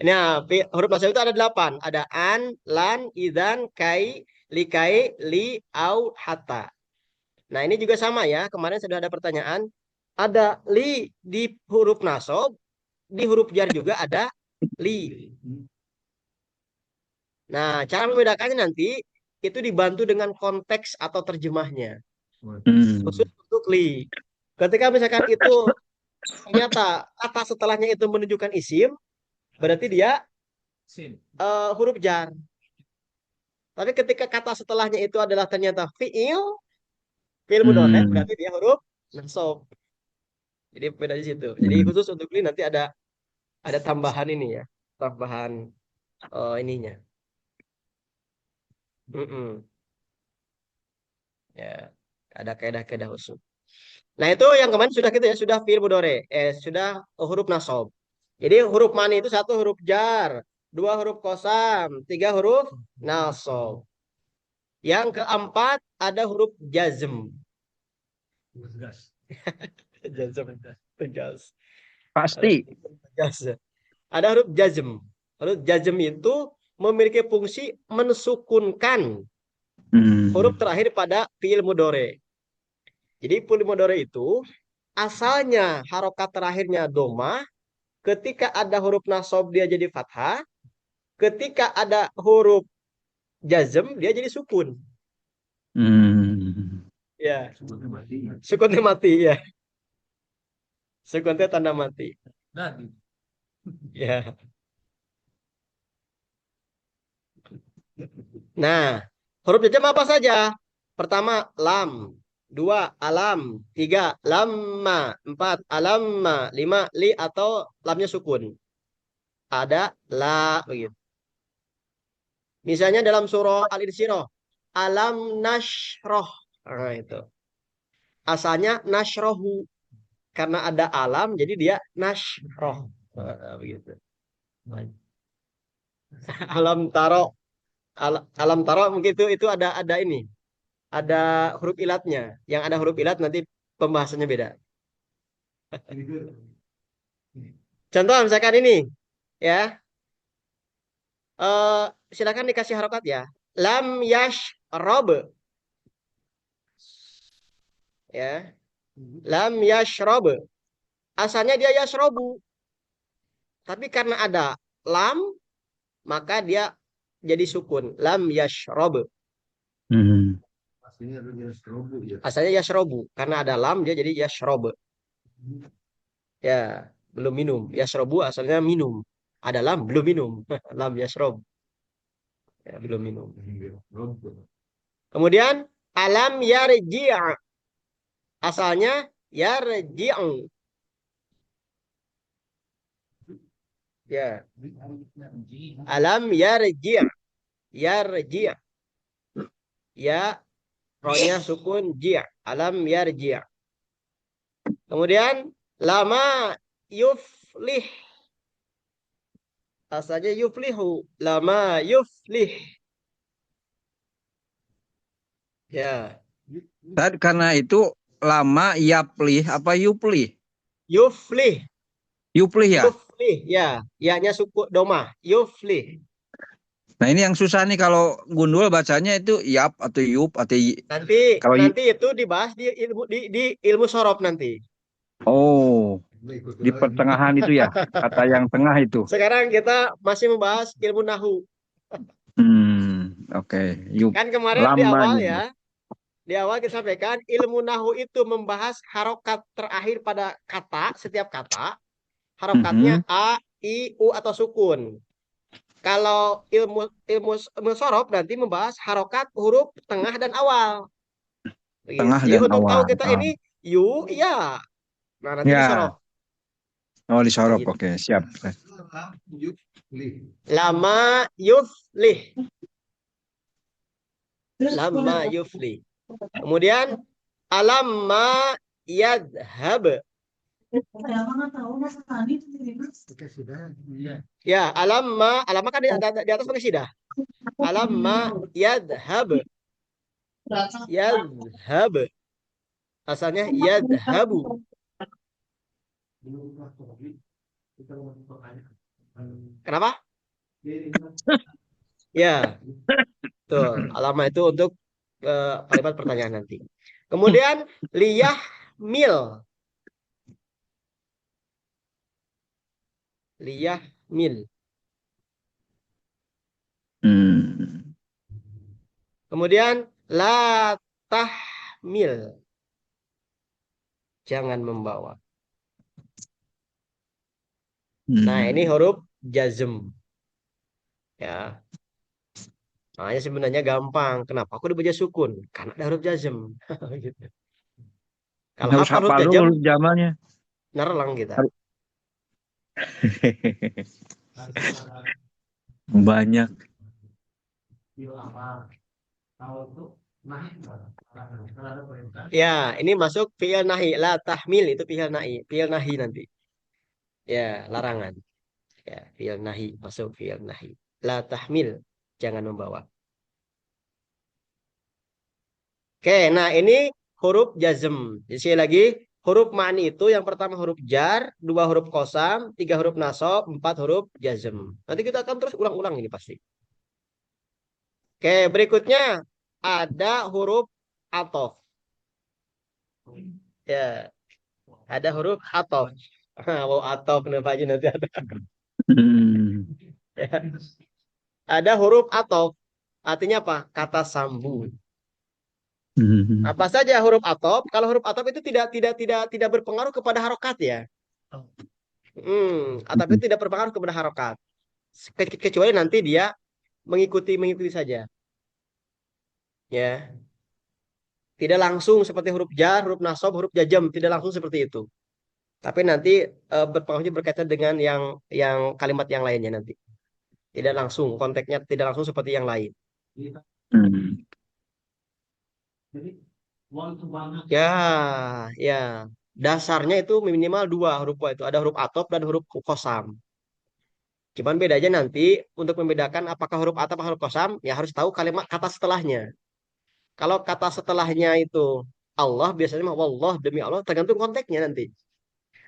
Nah, huruf nasab itu ada 8. Ada an, lan, idan, kai, likai, li, au, hatta. Nah, ini juga sama ya. Kemarin sudah ada pertanyaan. Ada li di huruf nasab, di huruf jar juga ada li. Nah, cara membedakannya nanti itu dibantu dengan konteks atau terjemahnya. Khusus untuk li. Ketika misalkan itu ternyata kata setelahnya itu menunjukkan isim, berarti dia huruf jar. Tapi ketika kata setelahnya itu adalah ternyata fi'il mudhari, berarti dia huruf nasab. Jadi beda di situ. Jadi khusus untuk li nanti ada tambahan ini ya, tambahan ininya. Ya, ada kaidah-kaidah khusus. Nah, itu yang kemarin sudah kita ya, sudah fi'il mudhari, sudah huruf nasab. Jadi huruf mani itu 1 huruf jar, 2 huruf qasam, 3 huruf nasab. Yang keempat ada huruf jazm. Tegas. Jazm tegas. Pasti. Tegas. Ada huruf jazm. Huruf jazm itu memiliki fungsi mensukunkan huruf terakhir pada fiil mudhari. Jadi fiil mudhari itu asalnya harokat terakhirnya domah, ketika ada huruf nasab dia jadi fathah, ketika ada huruf jazm dia jadi sukun. Ya, sukunnya mati ya. Sukunnya tanda mati. Nah, Ya. Nah, huruf jazm apa saja? Pertama, lam. 2, alam. 3, lamma. 4, alamma. 5, li atau lamnya sukun. Ada la begitu. Misalnya dalam surah Al-Insyirah, alam nashroh. Nah, itu. Asalnya nashrohu. Karena ada alam, jadi dia nashroh. Nah, begitu. Alam taro. Alam taro mungkin itu ada ini. Ada huruf ilatnya. Yang ada huruf ilat nanti pembahasannya beda. Contoh misalkan ini. Ya. Silakan dikasih harokat ya. Lam yashrob. Ya. Lam yashrob. Asalnya dia yashrobu. Tapi karena ada lam, maka dia jadi sukun. Lam yashrob. Asalnya yashrobu. Karena ada lam, dia jadi yashrob. Ya, belum minum. Yashrobu asalnya minum. Ada lam, belum minum. Lam yashrob. Ya, belum minum. Kemudian, alam yarji'a. Asalnya yarji'u. Ya. Alam yarji'. Yarji'. Ya, rohnya sukun ji'. Alam yarji'. Kemudian lama yuflih. Asalnya yuflihu. Lama yuflih. Ya. Dan karena itu lama yaplih apa yuplih? Yuflih. Yuplih ya? Yuflih. Ya. Ya-nya suku domah. Yuflih. Nah ini yang susah nih kalau gundul bacanya itu yap atau yup atau Nanti kalau itu dibahas di ilmu sorof nanti. oh di pertengahan itu ya kata yang tengah itu. Sekarang kita masih membahas ilmu nahu. Oke. Yup. Kan kemarin di awal Lamanya. ya, di awal kita sampaikan ilmu nahu itu membahas harokat terakhir pada kata, setiap kata. Harokatnya a, i, u atau sukun. Kalau ilmu sorof nanti membahas harokat huruf tengah dan awal. Begitu. Tengah Jadi dan untuk tahu awal. kita ini yu, ya. Nah nanti Ya. disorof. Oh disorok. Begitu. Oke, siap. Lama yuflih. Lama yuflih. Kemudian alamma yadhab. Ya, alamma kan di atas pakai sidah. Alamma yadhab. Yadhab. Asalnya yadhabu. Kenapa? Ya, tuh. Alamma itu untuk kalimat pertanyaan nanti. Kemudian liyah mil. Liyah mil. Kemudian la tahmil. Jangan membawa. Nah, ini huruf jazm. Ya. Makanya sebenarnya gampang. Kenapa aku dibaca sukun? Karena ada huruf jazm. Gitu. Kalau Harus hafal huruf hafal jazm, dulu jamalnya. nerlang kita. Banyak. Ya, ini masuk fi'il nahi. La tahmil itu fi'il nahi. Fi'il nahi nanti. Ya, larangan. Ya, fi'il nahi masuk fi'il nahi. La tahmil, jangan membawa. Oke, nah ini huruf jazm. Jadi sekali lagi, huruf ma'ni itu yang pertama huruf jar, dua huruf qasam, tiga huruf nasab, empat huruf jazm. Nanti kita akan terus ulang-ulang ini pasti. Oke, berikutnya ada huruf atof. Ya, ada huruf atof. Wow, atof kenapa aja nanti ada. Ya. Ada huruf atof. Artinya apa? Kata sambung. Apa saja huruf atof? Kalau huruf atof itu tidak berpengaruh kepada harokat ya. Atop itu tidak berpengaruh kepada harokat. Kecuali nanti dia mengikuti saja. Ya, tidak langsung seperti huruf jar, huruf nasab, huruf jazm, tidak langsung seperti itu. Tapi nanti berpengaruhnya berkaitan dengan yang kalimat yang lainnya nanti. Tidak langsung, konteksnya tidak langsung seperti yang lain. Jadi wal itu banget. Ya, ya. Dasarnya itu minimal dua huruf itu. Ada huruf atop dan huruf kosam. Cuman bedanya nanti untuk membedakan apakah huruf atop atau huruf kosam, ya harus tahu kalimat kata setelahnya. Kalau kata setelahnya itu Allah, biasanya mah wallah demi Allah, tergantung konteksnya nanti.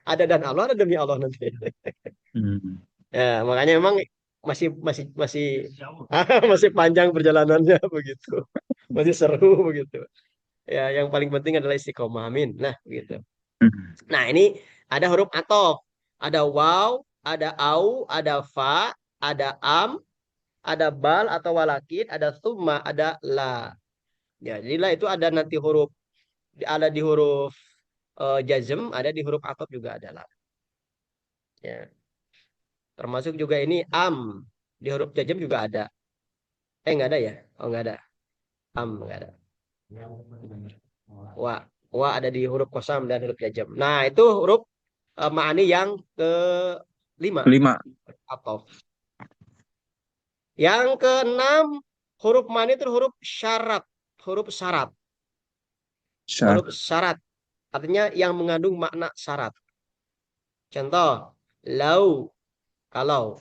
Ada dan Allah, ada demi Allah nanti. Ya, makanya memang masih masih masih Jauh. masih panjang perjalanannya begitu. Masih seru begitu. Ya, yang paling penting adalah istiqomah. Amin. Nah, begitu. Nah, ini ada huruf atof. Ada waw, ada au, ada fa, ada am, ada bal atau walakin, ada summa, ada la. Ya, jadi la itu ada nanti huruf, ada di huruf jazm, ada di huruf atof juga ada la. Ya, termasuk juga ini am di huruf jazm juga ada. Nggak ada ya? Oh, nggak ada. Am nggak ada. Wa, wa ada di huruf kosam dan huruf jazm. Nah, itu huruf ma'ani yang kelima. 5. Atof. Yang keenam huruf ma'ani itu huruf syarat, huruf syarat. Huruf syarat artinya yang mengandung makna syarat. Contoh, lau kalau,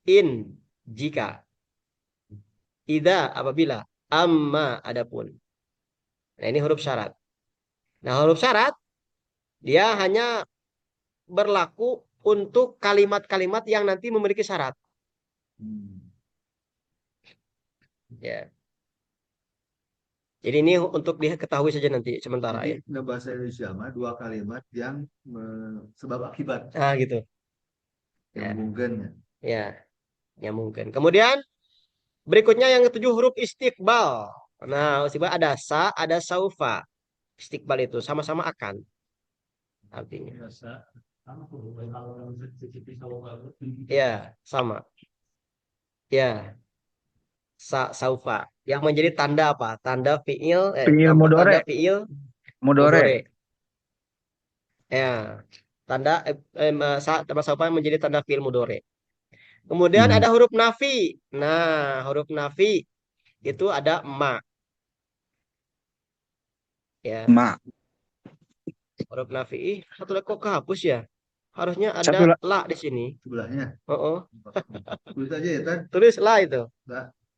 in jika, ida apabila, amma adapun. Nah, ini huruf syarat. Nah, huruf syarat dia hanya berlaku untuk kalimat-kalimat yang nanti memiliki syarat. Ya. Jadi ini untuk diketahui saja nanti sementara ya. Jadi bahasa Indonesia mah dua kalimat yang sebab akibat Ah gitu. yang Ya, mungkin ya. ya, ya mungkin. Kemudian berikutnya yang ketujuh huruf istiqbal. Nah, istiqbal ada sa, ada saufa. Istiqbal itu sama-sama akan artinya. Biasa. Sama tuh, kalau cicipi kalau baru. Ya, sama. Ya, saufa. Yang menjadi tanda apa? Tanda fiil, Fiil apa? mudore. Tanda fiil Mudore. mudore. Ya, tanda sama saufa menjadi tanda fiil mudore. Kemudian ada huruf nafi. Nah, huruf nafi itu ada ma. Ya, Ma. huruf nafi. Satu lagi kok kehapus ya? Harusnya Satu ada la di sini. Sebelahnya. Oh, Tulis aja ya kan. tulis la itu.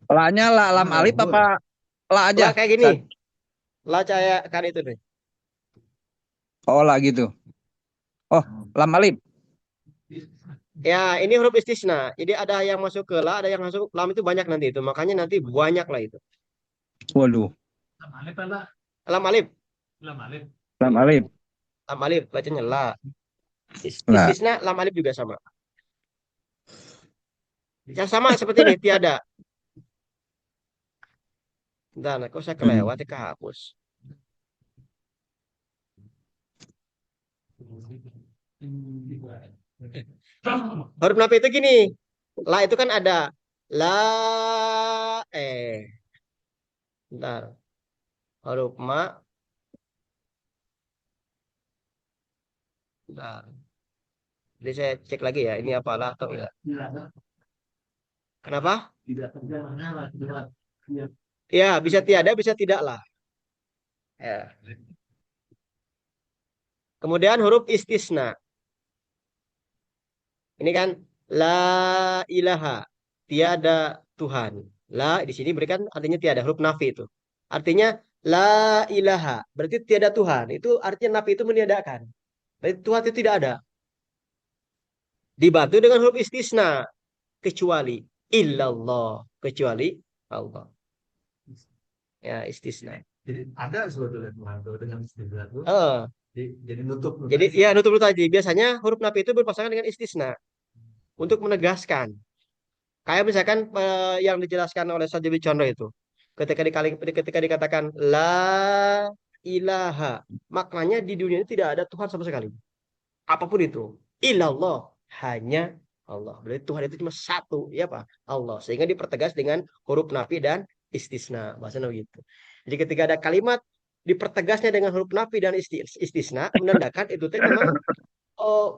La-nya la lam alif apa la aja? La kayak gini. La kayak kan itu nih. Oh, la gitu. Oh, lam alif. Ya, ini huruf istisna. Jadi ada yang masuk ke la, ada yang masuk lam itu banyak nanti itu. Makanya nanti banyak lah itu. Waduh, Lam alif lah. Lam alif. Lam alif. lam alif. Lam alif bacanya la. La. Istisna lam alif juga sama. Yang sama seperti ini tiada. Bentar, kok saya kelewat ya kehapus. Huruf nafi itu gini. La itu kan ada la bentar. Huruf ma. Bentar. Jadi saya cek lagi ya, ini apalah atau enggak. Kenapa? Tidak terjadi lah. Tidak. Ya, bisa tiada, bisa tidak lah. Ya. Kemudian huruf istisna. Ini kan La ilaha. Tiada Tuhan. La di sini berikan artinya tiada, huruf nafi itu. Artinya la ilaha. Berarti tiada Tuhan. Itu artinya nafi itu meniadakan. Berarti Tuhan itu tidak ada. Dibantu dengan huruf istisna. Kecuali. Illallah. Kecuali Allah. Ya, istisna. Jadi ada sebetulnya Tuhan tuh dengan istilah itu. Eh, Jadi nutup. jadi ya nutup tadi. Biasanya huruf nafi itu berpasangan dengan istisna. Untuk menegaskan. Kayak misalkan yang dijelaskan oleh Sajib Condro itu. Ketika dikatakan la ilaha, maknanya di dunia ini tidak ada Tuhan sama sekali. Apapun itu. Ilallah, hanya Allah. Berarti Tuhan itu cuma satu, ya Pak? Allah. Sehingga dipertegas dengan huruf nafi dan istisna. Bahasanya begitu. Jadi ketika ada kalimat dipertegasnya dengan huruf nafi dan istisna, menandakan itu memang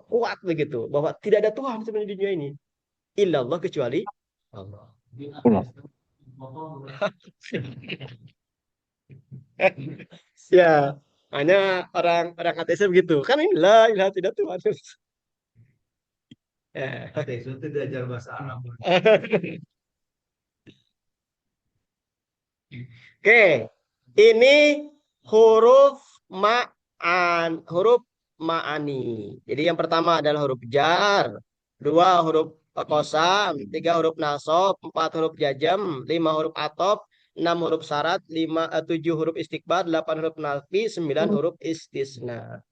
kuat begitu. Bahwa tidak ada Tuhan sebenarnya di dunia ini. Illallah kecuali Allah. Ya, hanya orang ateis begitu. Kan ini la ilaha tidak Tuhan. Ya. Ateis itu diajar bahasa Arab. Oke, ini huruf huruf ma'ani. Jadi yang pertama adalah huruf jar, dua huruf qasam, tiga huruf nasab, empat huruf jazm, lima huruf atop, enam huruf syarat, tujuh huruf istiqbar, delapan huruf nafi, sembilan huruf istisna.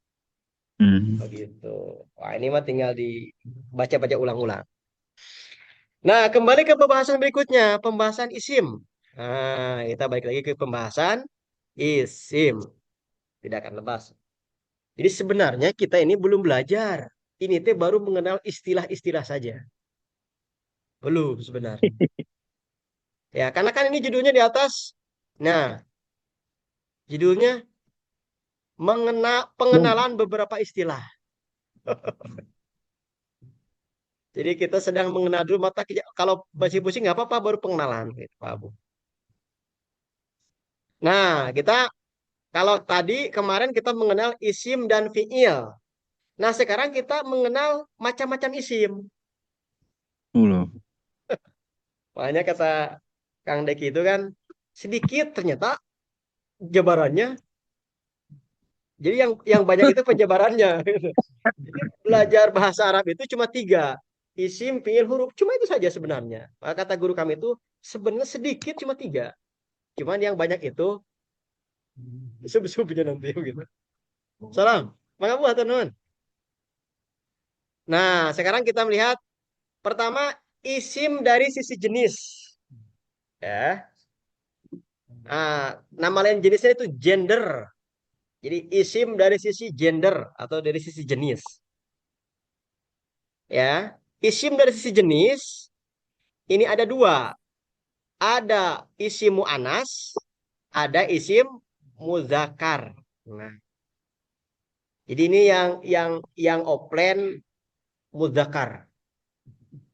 Begitu. Wah, ini mah tinggal dibaca-baca ulang-ulang. Nah, kembali ke pembahasan berikutnya, pembahasan isim. Nah, kita balik lagi ke pembahasan isim. Tidak akan lepas. Jadi sebenarnya kita ini belum belajar. Ini teh baru mengenal istilah-istilah saja. Belum sebenarnya. Ya, karena kan ini judulnya di atas. Nah, judulnya pengenalan beberapa istilah. Jadi kita sedang mengenal dulu mata kalau masih pusing nggak apa-apa baru pengenalan gitu, Pak Abu. Nah, kita kalau tadi kemarin kita mengenal isim dan fiil. Nah, sekarang kita mengenal macam-macam isim. Makanya kata Kang Deki itu kan sedikit ternyata jabarannya. Jadi yang banyak itu penjabarannya. Jadi belajar bahasa Arab itu cuma tiga. Isim, fiil, huruf. Cuma itu saja sebenarnya. Maka kata guru kami itu sebenarnya sedikit cuma tiga. Cuman yang banyak itu sub-subnya nanti gitu. Salam. Maka buat teman. Nah, sekarang kita melihat pertama isim dari sisi jenis. Ya. Nah, nama lain jenisnya itu gender. Jadi isim dari sisi gender atau dari sisi jenis. Ya, isim dari sisi jenis ini ada dua. Ada isim mu'anas, ada isim muzakkar. Nah, jadi ini yang offline muzakkar.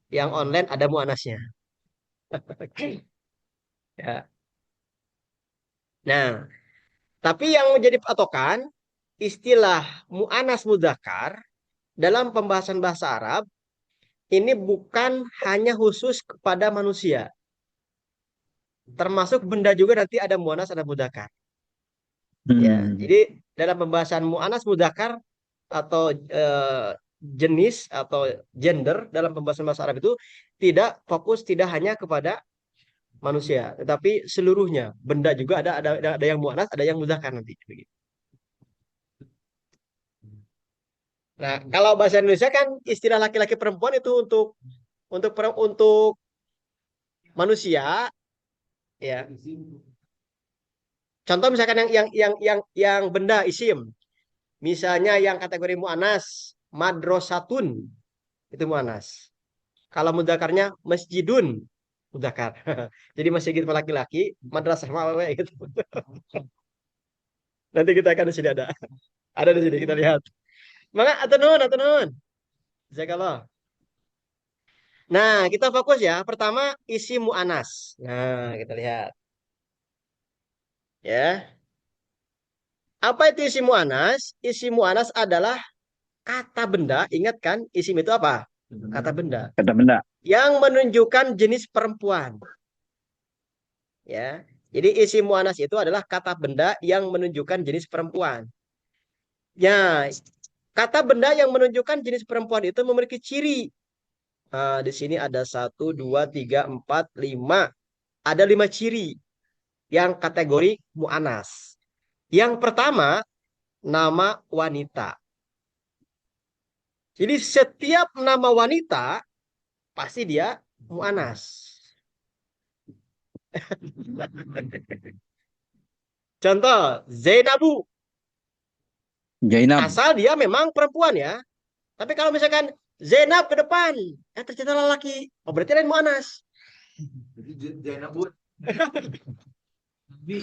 Yang online ada mu'anasnya. Ya. Nah, tapi yang menjadi patokan istilah mu'anas muzakkar dalam pembahasan bahasa Arab ini bukan hanya khusus kepada manusia. Termasuk benda juga nanti ada mu'anas ada muzakkar. Ya, jadi dalam pembahasan mu'anas muzakkar atau jenis atau gender dalam pembahasan bahasa Arab itu tidak fokus tidak hanya kepada manusia, tetapi seluruhnya benda juga ada yang mu'anas, ada yang muzakkar nanti. Begitu. Nah, kalau bahasa Indonesia kan istilah laki-laki perempuan itu untuk manusia, ya. Contoh misalkan yang benda isim, misalnya yang kategori mu'anas, madrosatun itu mu'anas. Kalau mudzakarnya masjidun mudzakar. Jadi masjid laki-laki, madrasah awewe gitu. Nanti kita akan di sini ada. Ada di sini kita lihat. Maka atau nun. Jazakallah. Nah, kita fokus ya. Pertama isi mu'anas. Nah, kita lihat. Ya. Apa itu isi mu'anas? Isi mu'anas adalah kata benda. Ingat kan, isim itu apa? Kata benda. Kata benda. Yang menunjukkan jenis perempuan. Ya. Jadi isim mu'anas itu adalah kata benda yang menunjukkan jenis perempuan. Ya, kata benda yang menunjukkan jenis perempuan itu memiliki ciri. Nah, di sini ada 1, 2, 3, 4, 5. Ada 5 ciri yang kategori mu'anas. Yang pertama, nama wanita. Jadi setiap nama wanita pasti dia mu'anas. Contoh, Zainabu. Zainab. Asal dia memang perempuan ya. Tapi kalau misalkan Zainab ke depan, ternyata lelaki. Oh, berarti lain mu'anas. Jadi Zainabun. Nabi.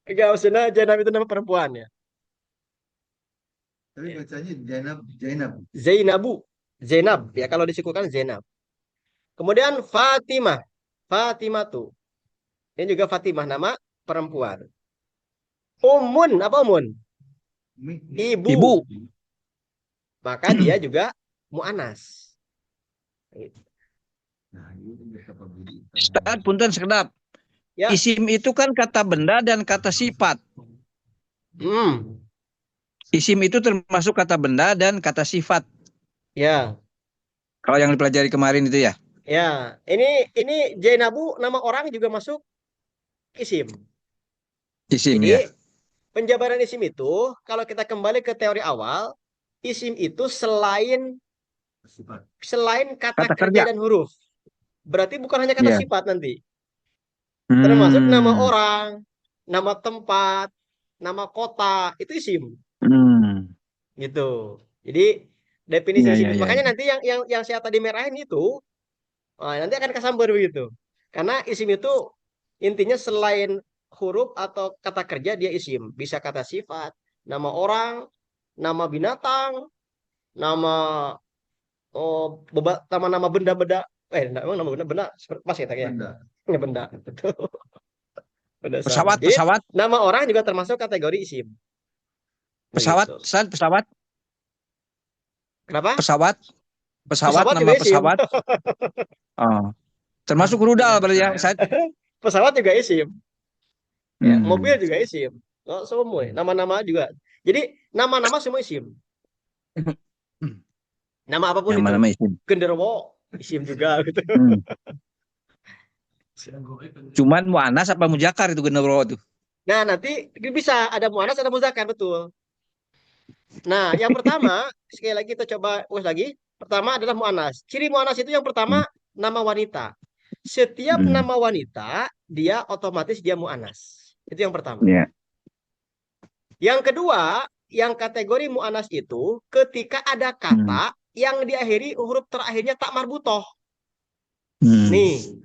Enggak, maksudnya Zainab itu nama perempuan ya. Tapi bacanya Zainab. Zainabu. Zainab. Ya, kalau disukukan Zainab. Kemudian Fatimah. Fatimah tuh. Ini juga Fatimah, nama perempuan. Umun. Apa umun? Ibu. Ibu. Maka dia juga mu'anas. Nah, ini betapa budi. Ustaz, punten sekedap. Ya. Isim itu kan kata benda dan kata sifat. Isim itu termasuk kata benda dan kata sifat. Ya. Kalau yang dipelajari kemarin itu ya. Ya. Ini Zainabu nama orang juga masuk isim. Isim Jadi ya. penjabaran isim itu kalau kita kembali ke teori awal, isim itu selain kata Kata kerja kerja. dan huruf. Berarti bukan hanya kata Iya. sifat nanti. Termasuk nama Hmm. orang, nama tempat, nama kota, itu isim. Gitu. Jadi definisi Iya, isim iya, itu. iya. Makanya nanti yang saya tadi merahin itu nanti akan kesambar begitu. Karena isim itu intinya selain huruf atau kata kerja dia isim. Bisa kata sifat, nama orang, nama binatang, nama nama benda-benda. Emang nama benda pas ya ya. Benda. Ya, benda. Betul. Benda sama. Pesawat, Jadi pesawat, nama orang juga termasuk kategori isim. pesawat, Begitu. Ustaz, pesawat, Kenapa? pesawat, pesawat, Pesawat juga nama isim. pesawat. Oh. Termasuk rudal berarti ya, Ustaz. Pesawat juga isim. Ya, Hmm. mobil juga isim. Oh, semua nama-nama juga. Jadi nama-nama semua isim. Nama apapun Yang itu. mana isim. Genderuwo isim juga gitu. Cuman mu'anas apa mujakar itu genderuwo itu? Nah, nanti bisa ada muannas ada muzakkar, betul. Nah, yang pertama, sekali lagi kita coba ulas lagi. Pertama adalah muannas. Ciri muannas itu yang pertama nama wanita. Setiap nama wanita dia otomatis dia muannas. Itu yang pertama. Ya. Yang kedua, yang kategori mu'anas itu ketika ada kata yang diakhiri huruf terakhirnya tak marbutoh. Nih.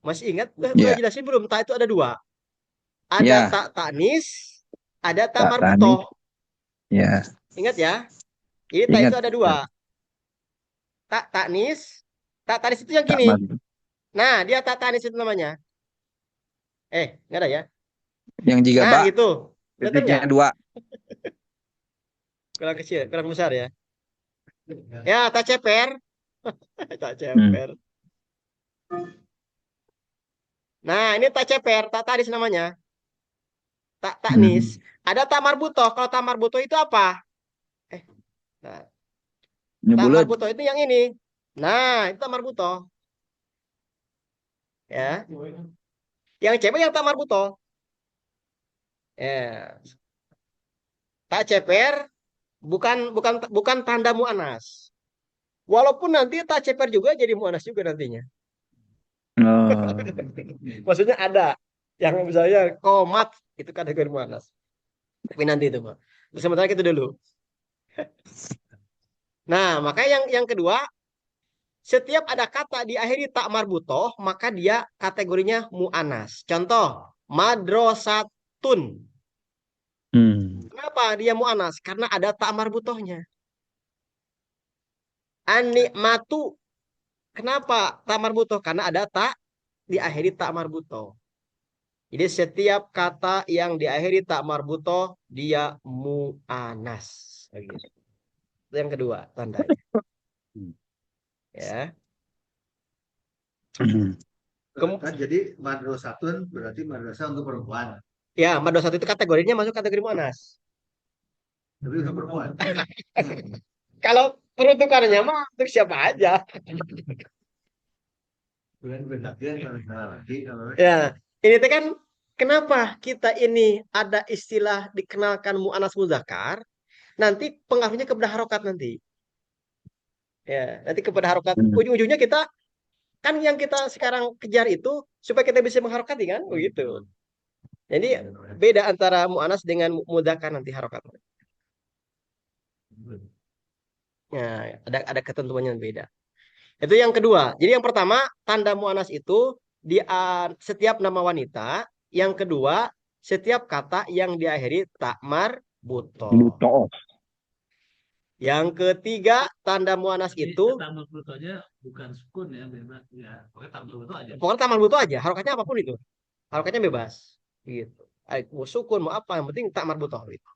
Masih ingat? Udah jelasin belum? Tak itu ada dua. Ada tak tanis, ada tak marbutoh. Ya. Ingat ya? Jadi tak itu ada dua. Tak tanis itu yang gini. Nah, dia tak tanis itu namanya. Enggak ada ya? Yang jika nah, gitu. Titiknya dua. Kurang kecil, kurang besar ya. Ya, tak ceper. Tak ceper. Nah, ini tak ceper, tak tanis namanya. Tak tanis. Ada tak marbutoh. Kalau tak marbutoh itu apa? Nah. Tak marbutoh itu yang ini. Nah, itu tak marbutoh. Ya. Yang ceper yang tak marbutoh. Ya. Tak ceper bukan tanda mu'anas. Walaupun nanti tak ceper juga jadi mu'anas juga nantinya. Maksudnya ada yang misalnya komat itu kategori mu'anas. Tapi nanti itu, Pak. Sementara itu dulu. Nah, maka yang kedua, setiap ada kata diakhiri tak marbutoh, maka dia kategorinya mu'anas. Contoh, madrosatun. Kenapa dia mu'anas? Karena ada tak marbutohnya. An-nikmatu. Kenapa tak marbutoh? Karena ada tak diakhiri tak marbutoh. Jadi setiap kata yang diakhiri tak marbutoh dia mu'anas. Begitu. Itu yang kedua tandanya. Ya. Kan jadi madrasatun berarti madrasah untuk perempuan. Ya, madrasah itu kategorinya masuk kategori mu'anas. Tapi untuk perempuan. Kalau peruntukannya mah untuk siapa aja. Bukan bedakan kalau salah lagi kalau Ya, ini teh kan kenapa kita ini ada istilah dikenalkan mu'anas muzakkar, nanti pengaruhnya kepada harokat nanti. Ya, nanti kepada harokat. Ujung-ujungnya kita kan yang kita sekarang kejar itu supaya kita bisa mengharokati kan, begitu. Jadi beda antara mu'anas dengan muzakkar nanti harokatnya. Ya, ada ketentuannya yang beda. Itu yang kedua. Jadi yang pertama, tanda mu'anas itu di setiap nama wanita. Yang kedua, setiap kata yang diakhiri tak marbuto. Buto. Yang ketiga, tanda mu'anas itu tambah butuh aja bukan sukun ya, bebas ya. Pokoknya tambah butuh aja. pokoknya tak marbuto aja. Harokatnya apapun itu. Harokatnya bebas. Gitu. Mau sukun, mau apa, yang penting tak marbuto gitu.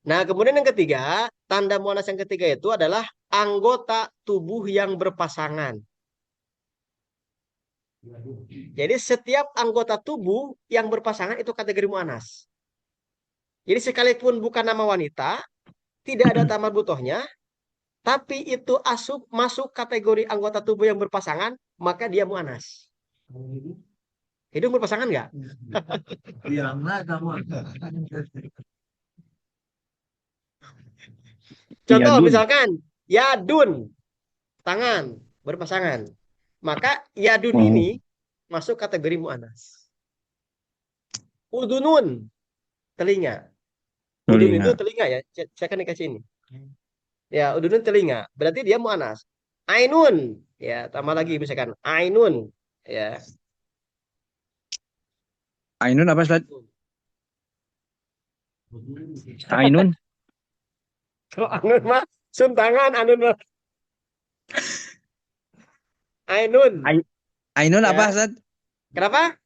Nah, kemudian yang ketiga, tanda mu'anas yang ketiga itu adalah anggota tubuh yang berpasangan. Jadi setiap anggota tubuh yang berpasangan itu kategori mu'anas. Jadi sekalipun bukan nama wanita, tidak ada tamar butohnya, tapi itu masuk kategori anggota tubuh yang berpasangan, maka dia mu'anas. Hidung berpasangan nggak? bianglah kamu. Contoh Yadun. misalkan, yadun, tangan, berpasangan. Maka yadun ini masuk kategori mu'anas. Udunun, telinga. Udun itu telinga ya. Saya akan dikasih ini. Ya, udunun telinga. Berarti dia mu'anas. Ainun. Ya, tambah lagi misalkan. Ainun. Ya. Ainun apa, Ustaz? Ainun. Kalau Ainun mah sun tangan Ainun mah. Ainun. Ainun Ya. apa, Ustaz? Kenapa?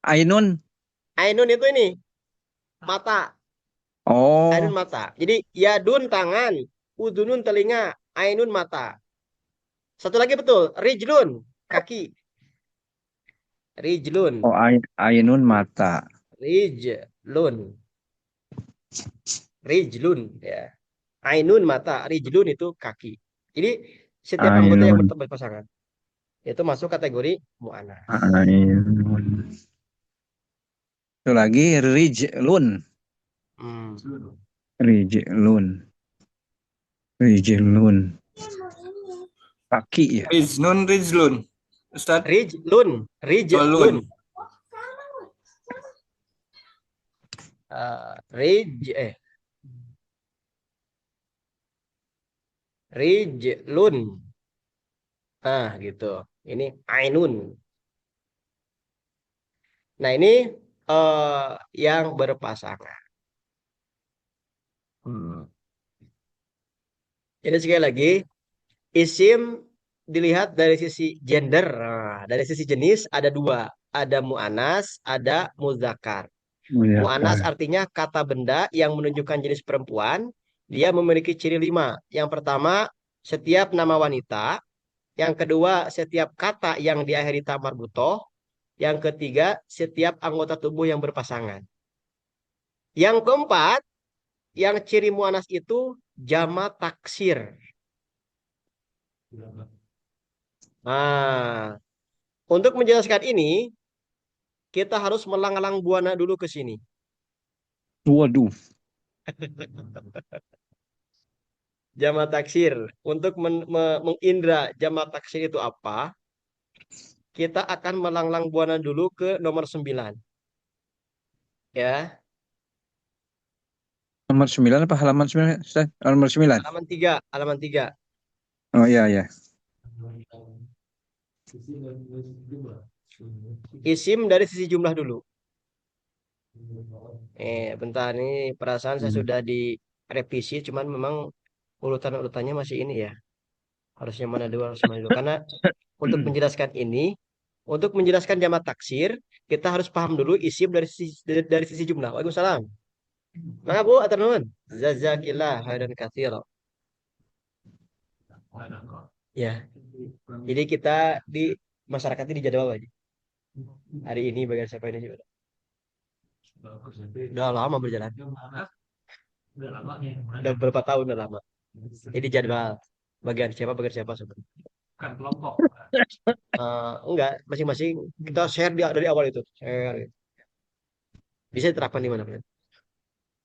Ainun. Ainun itu ini mata. Oh, Ainun mata. Jadi yadun tangan, udunun telinga, ainun mata. Satu lagi betul, rijlun kaki. Rijlun. oh Ainun mata. Rijlun. Rijlun ya. Ainun mata, rijlun itu kaki. Jadi setiap anggota yang Ainun. berpasangan itu masuk kategori mu'anas. Ainun. Itu lagi rijlun. Hmm. Rijlun. Rijlun. Kaki ya. Rijlun. Ustaz. Rijlun. Rijlun. Rijlun. Nah, gitu. Ini ainun. Nah, ini yang berpasangan. Jadi sekali lagi, isim dilihat dari sisi gender. Nah, dari sisi jenis ada dua. Ada mu'anas, ada muzakkar. Mu'anas artinya kata benda yang menunjukkan jenis perempuan. Dia memiliki ciri 5. Yang pertama, setiap nama wanita. Yang kedua, setiap kata yang diakhiri ta marbutoh. Yang ketiga, setiap anggota tubuh yang berpasangan. Yang keempat, yang ciri mu'anas itu jama taksir. Nah, untuk menjelaskan ini, kita harus melang-lang buana dulu ke sini. Waduh. Jama taksir. Untuk mengindra jama taksir itu apa? Kita akan melanglang buana dulu ke nomor 9. Ya. Nomor 9 apa halaman 9? Ustaz? Nomor 9. Halaman 3. Halaman 3. Oh iya, iya. Isim dari sisi jumlah dulu. Bentar ini perasaan saya sudah direvisi, cuman memang urutan-urutannya masih ini ya. Harusnya mana dulu, harusnya mana dulu. Karena untuk menjelaskan ini, untuk menjelaskan jamak taksir, kita harus paham dulu isim dari sisi jumlah. Waalaikumsalam. Mana Bu? Atur nuhun. Jazakillah khairan katsira. Ya. Jadi kita di masyarakat ini dijadwal aja. Hari ini bagian siapa ini juga. Udah lama berjalan. Udah lama ya. Udah berapa tahun udah lama. Jadi jadwal bagian siapa sebenarnya. Bukan kelompok. Enggak, masing-masing kita share dari awal itu. Share. Gitu. Bisa diterapkan di mana-mana.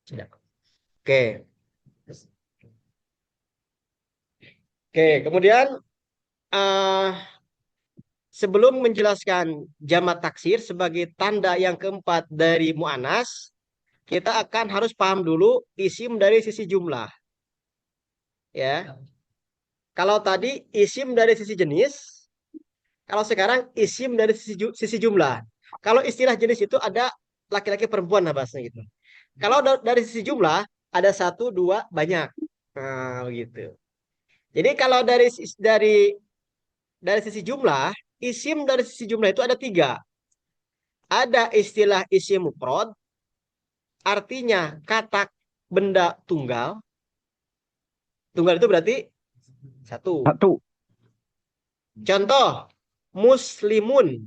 Tidak. Oke. Oke, kemudian eh sebelum menjelaskan jamak taksir sebagai tanda yang keempat dari mu'anas, kita akan harus paham dulu isim dari sisi jumlah. Ya. Kalau tadi isim dari sisi jenis, kalau sekarang isim dari sisi jumlah. Kalau istilah jenis itu ada laki-laki perempuan lah bahasanya gitu. Kalau dari sisi jumlah ada satu, dua, banyak. Nah, begitu. Jadi kalau dari sisi jumlah, isim dari sisi jumlah itu ada tiga. Ada istilah isim mufrad, artinya kata benda tunggal. Tunggal itu berarti satu. Satu. Contoh, muslimun.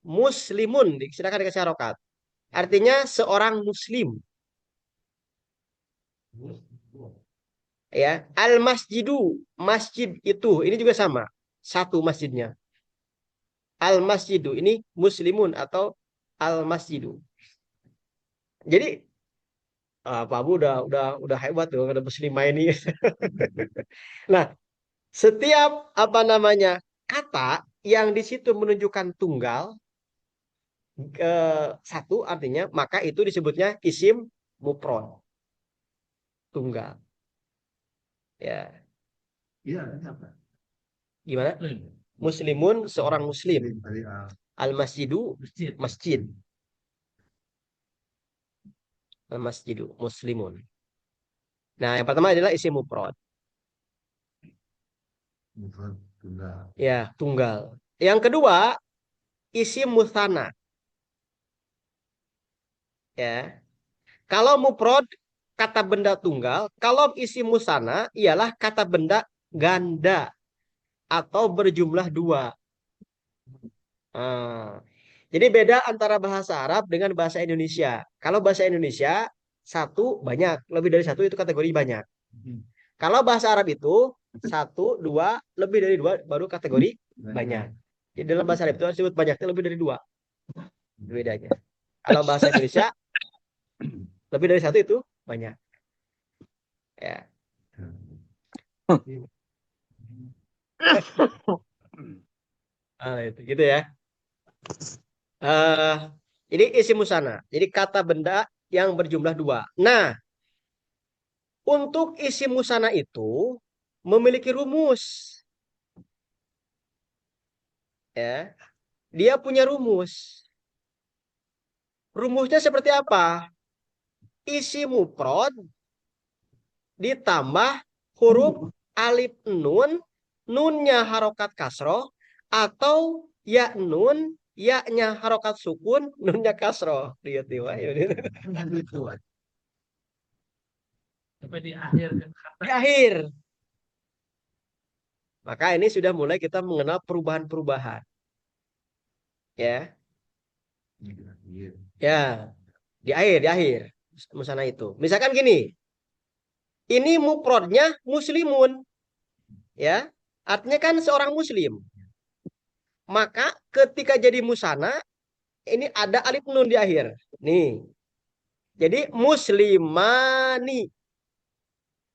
Muslimun, silakan dikasih harokat. Artinya seorang muslim. Ya, al-masjidu, masjid itu, ini juga sama. Satu masjidnya. Al-masjidu, ini muslimun atau al-masjidu. Jadi Pak Abu udah hebat tuh ada muslimah ini. Nah, setiap apa namanya kata yang di situ menunjukkan tunggal satu artinya maka itu disebutnya isim mufrad tunggal. Ya, Iya, apa? gimana? Muslimun seorang muslim. Tadi, Al-masjidu Masjid. masjid. Al-masjidu muslimun. Nah, yang pertama adalah isim mufrad. mufrad tunggal. Ya, tunggal. Yang kedua, isim musanna. Ya. Kalau mufrad kata benda tunggal, kalau isim musanna ialah kata benda ganda atau berjumlah dua. Nah, jadi beda antara bahasa Arab dengan bahasa Indonesia. Kalau bahasa Indonesia satu banyak, lebih dari satu itu kategori banyak. Kalau bahasa Arab itu satu, dua, lebih dari dua baru kategori banyak. Jadi dalam bahasa Arab itu disebut banyaknya lebih dari dua. Bedanya. Kalau bahasa Indonesia lebih dari satu itu banyak. Ya. Itu gitu ya. Ini isim musanna. Jadi kata benda yang berjumlah dua. Nah, untuk isim musanna itu memiliki rumus. Ya. Dia punya rumus. Rumusnya seperti apa? Isim mufrad ditambah huruf alif nun, nunnya harokat kasroh, atau ya nun, ya-nya harokat sukun, nunnya kasroh. Lihat Sampai di akhir kata. di akhir. Maka ini sudah mulai kita mengenal perubahan-perubahan. Ya. Ya. Di akhir musana itu. Misalkan gini. Ini mufradnya muslimun. Ya. Artinya kan seorang muslim. Maka ketika jadi musana ini ada alif nun di akhir. Nih. Jadi muslimani.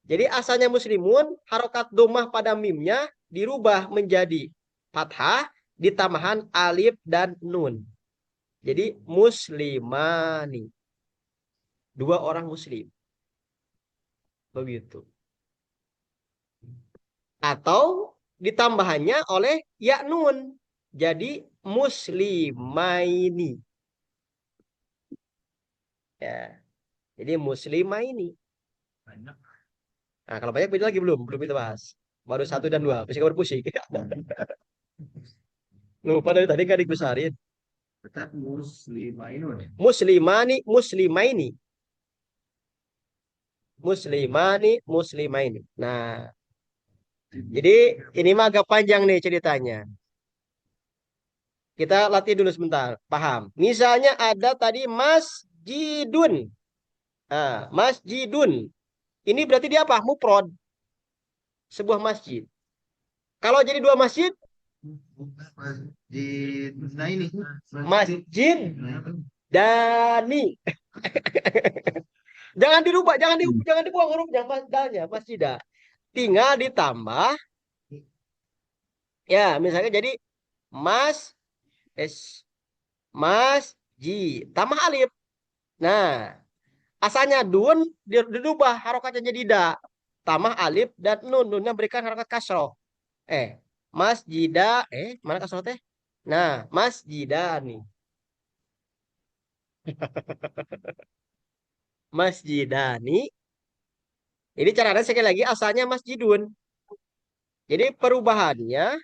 Jadi asalnya muslimun, harokat domah pada mimnya dirubah menjadi fathah, ditambahan alif dan nun. Jadi muslimani. Dua orang muslim. Begitu. Atau ditambahannya oleh ya nun. Jadi muslimaini. Ya. Jadi muslimaini. Banyak. Nah, kalau banyak beda lagi belum kita bahas. Baru satu dan dua, pasti kabar pusing. Lupa dari tadi kan dibesarin. Tetap muslimainun. Muslimani, muslimaini. Muslimani, muslimaini. Nah, jadi ini mah agak panjang nih ceritanya. Kita latih dulu sebentar. Paham? Misalnya ada tadi masjidun. Nah, masjidun. Ini berarti dia apa? Mufrad. Sebuah masjid. Kalau jadi dua masjid, Masjid. Nah ini. masjid dani. Jangan dirubah, jangan dibuang hurufnya, dalnya, masjidah. Tinggal ditambah, ya, misalnya jadi mas, masjid, tambah alif. Nah, asalnya dun dirubah harokatnya jadi da. Tambah alif dan nun. Nunnya berikan harokat kasroh. Masjidah. Mana kasroh teh? Nah, masjidah nih. Masjidani. Ini caranya sekali lagi asalnya masjidun. Jadi perubahannya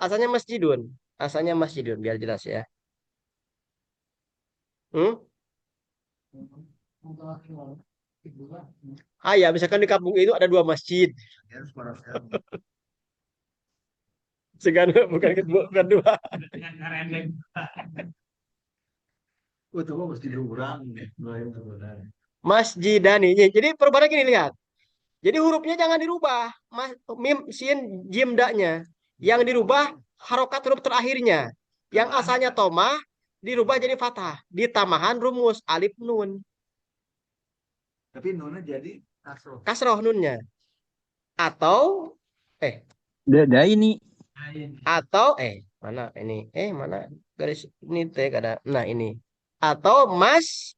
asalnya masjidun. Asalnya masjidun biar jelas ya. Hmm? Ya, misalkan di kampung itu ada dua masjid. Ya, suara saya. Segan bukan dua. Dengan ngerendeng. Itu mesti diurang. Masjidani. Jadi perubahannya gini lihat. Jadi hurufnya jangan dirubah. Mim, sin, jim, daknya. Yang dirubah harokat huruf terakhirnya. Yang asalnya tomah dirubah jadi fathah. Ditamahan rumus alif nun. Tapi nunnya jadi kasroh. Kasroh nunnya. Atau ini. atau mana ini? Mana garis ini teh kada. Nah, ini. Atau mas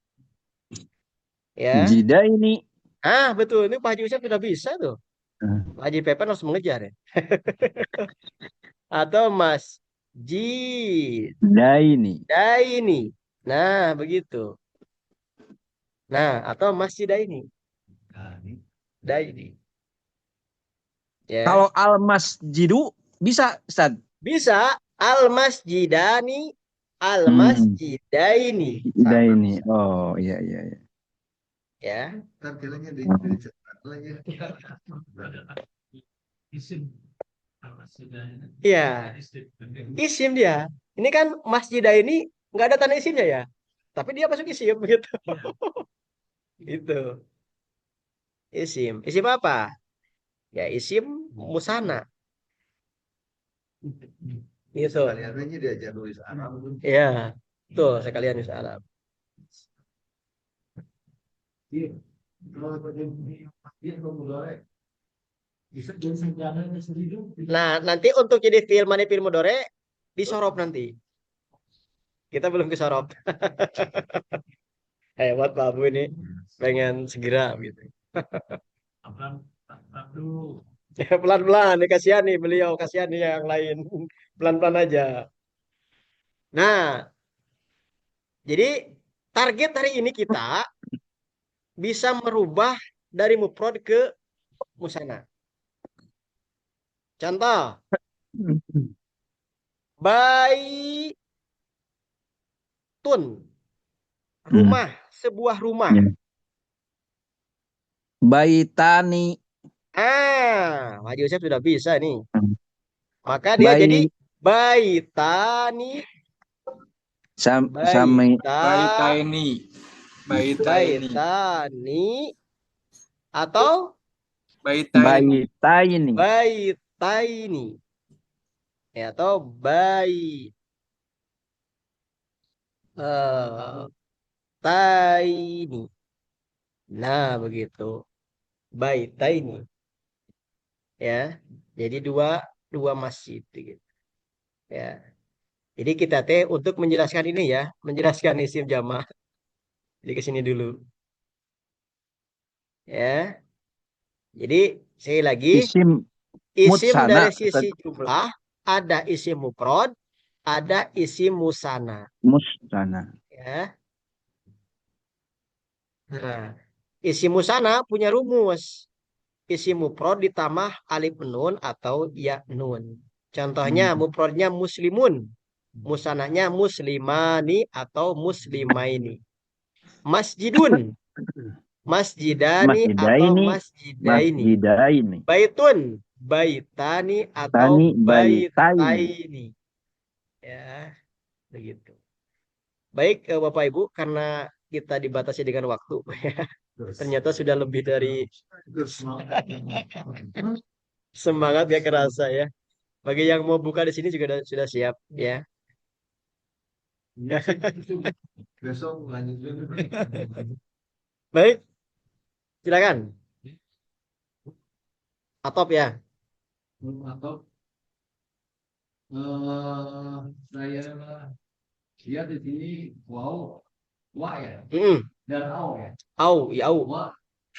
ya. Jida ini. Betul. Ini Pak Haji Usep sudah bisa tuh. Pak Haji Pepen harus mengejar ya. Atau masjid. Daini. Daini. Nah, begitu. Nah, atau masjid daini. Daini. Ya. Kalau al-masjidu bisa, Ustaz? Bisa al-masjidani, al-masjidaini. Daini. Oh, iya. Ya. Kan filenya di cetak lagi. Isim. Iya. Isim dia. Ini kan masjidaini nggak ada tanda isimnya ya. Tapi dia masuk isim begitu. Itu. Isim. Isim apa? Ya isim musana. Gitu. Kaliannya diajar nulis Arab. Iya. Tuh sekalian nulis Arab. Nah, nanti untuk jadi fi'il madi fi'il mudhari disorop nanti. Kita belum kesorop. Hebat Pak Abu ini. Pengen segera gitu. Ya, pelan-pelan, nih kasihan nih beliau, kasihan nih yang lain. Pelan-pelan aja. Nah, jadi target hari ini kita bisa merubah dari mufrad ke musanna. Contoh, baitun, rumah, sebuah rumah. Baitani. Haji Yusuf sudah bisa nih. Maka dia jadi baitani. Baitaini. Baitani. Atau Baitaini. baitaini. Ya, atau taini. Nah, begitu. Baitaini. Ya. Jadi dua masjid gitu. Ya. Jadi kita untuk menjelaskan ini ya, menjelaskan isim jamaah. Jadi ke sini dulu. Ya. Jadi sekali lagi isim dari sisi jumlah ada isim mufrad, ada isim musanna. Ya. Nah, isim musanna punya rumus. Isim mufrad ditambah alif nun atau ya nun. Contohnya mufradnya muslimun. Musananya muslimani atau muslimaini. Masjidun, masjidani atau Masjidaini, masjidaini. masjidaini. Baitun, baitani atau Tani, baitain. baitaini. Ya, begitu. Baik, Bapak Ibu, karena kita dibatasi dengan waktu, ternyata sudah lebih dari semangat gak kerasa ya. Bagi yang mau buka di sini juga sudah siap ya. Besok lanjut. Baik, silakan. Atop ya. Atau saya lihat di sini wow, wah ya, Mm-mm. dan au ya. Au, ya au. Wah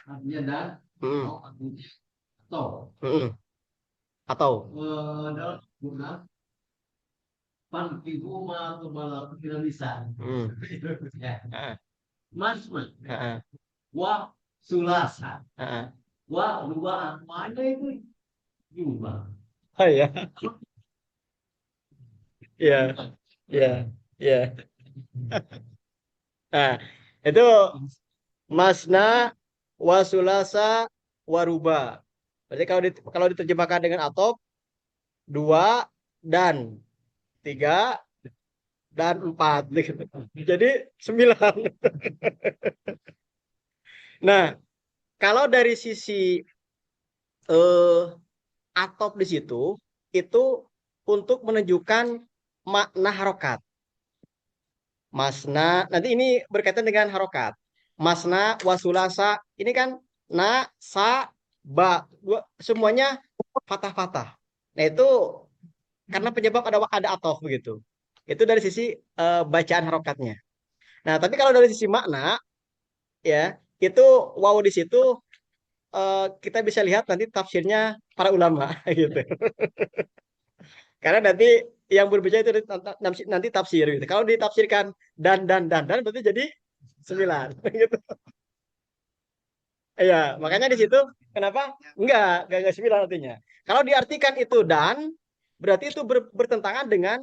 artinya dan, Mm-mm. au artinya atau. Mm-mm. Atau. Dalam guna pantiku ma kepala finalisan. Ya. Mas, wa sulasa. Wa dua mana itu juga. Oh ya. Ya, ya, ya. Nah, itu masna, wasulasa, waruba. Berarti kalau diterjemahkan dengan atop, 2 dan 3 dan 4. Jadi 9. Nah, kalau dari sisi atop di situ, itu untuk menunjukkan makna harokat. Masna, nanti ini berkaitan dengan harokat. Masna, wasulasa, ini kan na, sa, ba, semuanya fatah-fatah. Nah itu karena penyebab ada atof begitu. Itu dari sisi bacaan harokatnya. Nah tapi kalau dari sisi makna, ya itu wow di situ kita bisa lihat nanti tafsirnya para ulama gitu. Karena nanti yang berbicara itu nanti tafsir gitu. Kalau ditafsirkan dan berarti jadi 9 gitu. Iya, makanya di situ kenapa? Enggak 9 artinya. Kalau diartikan itu dan berarti itu bertentangan dengan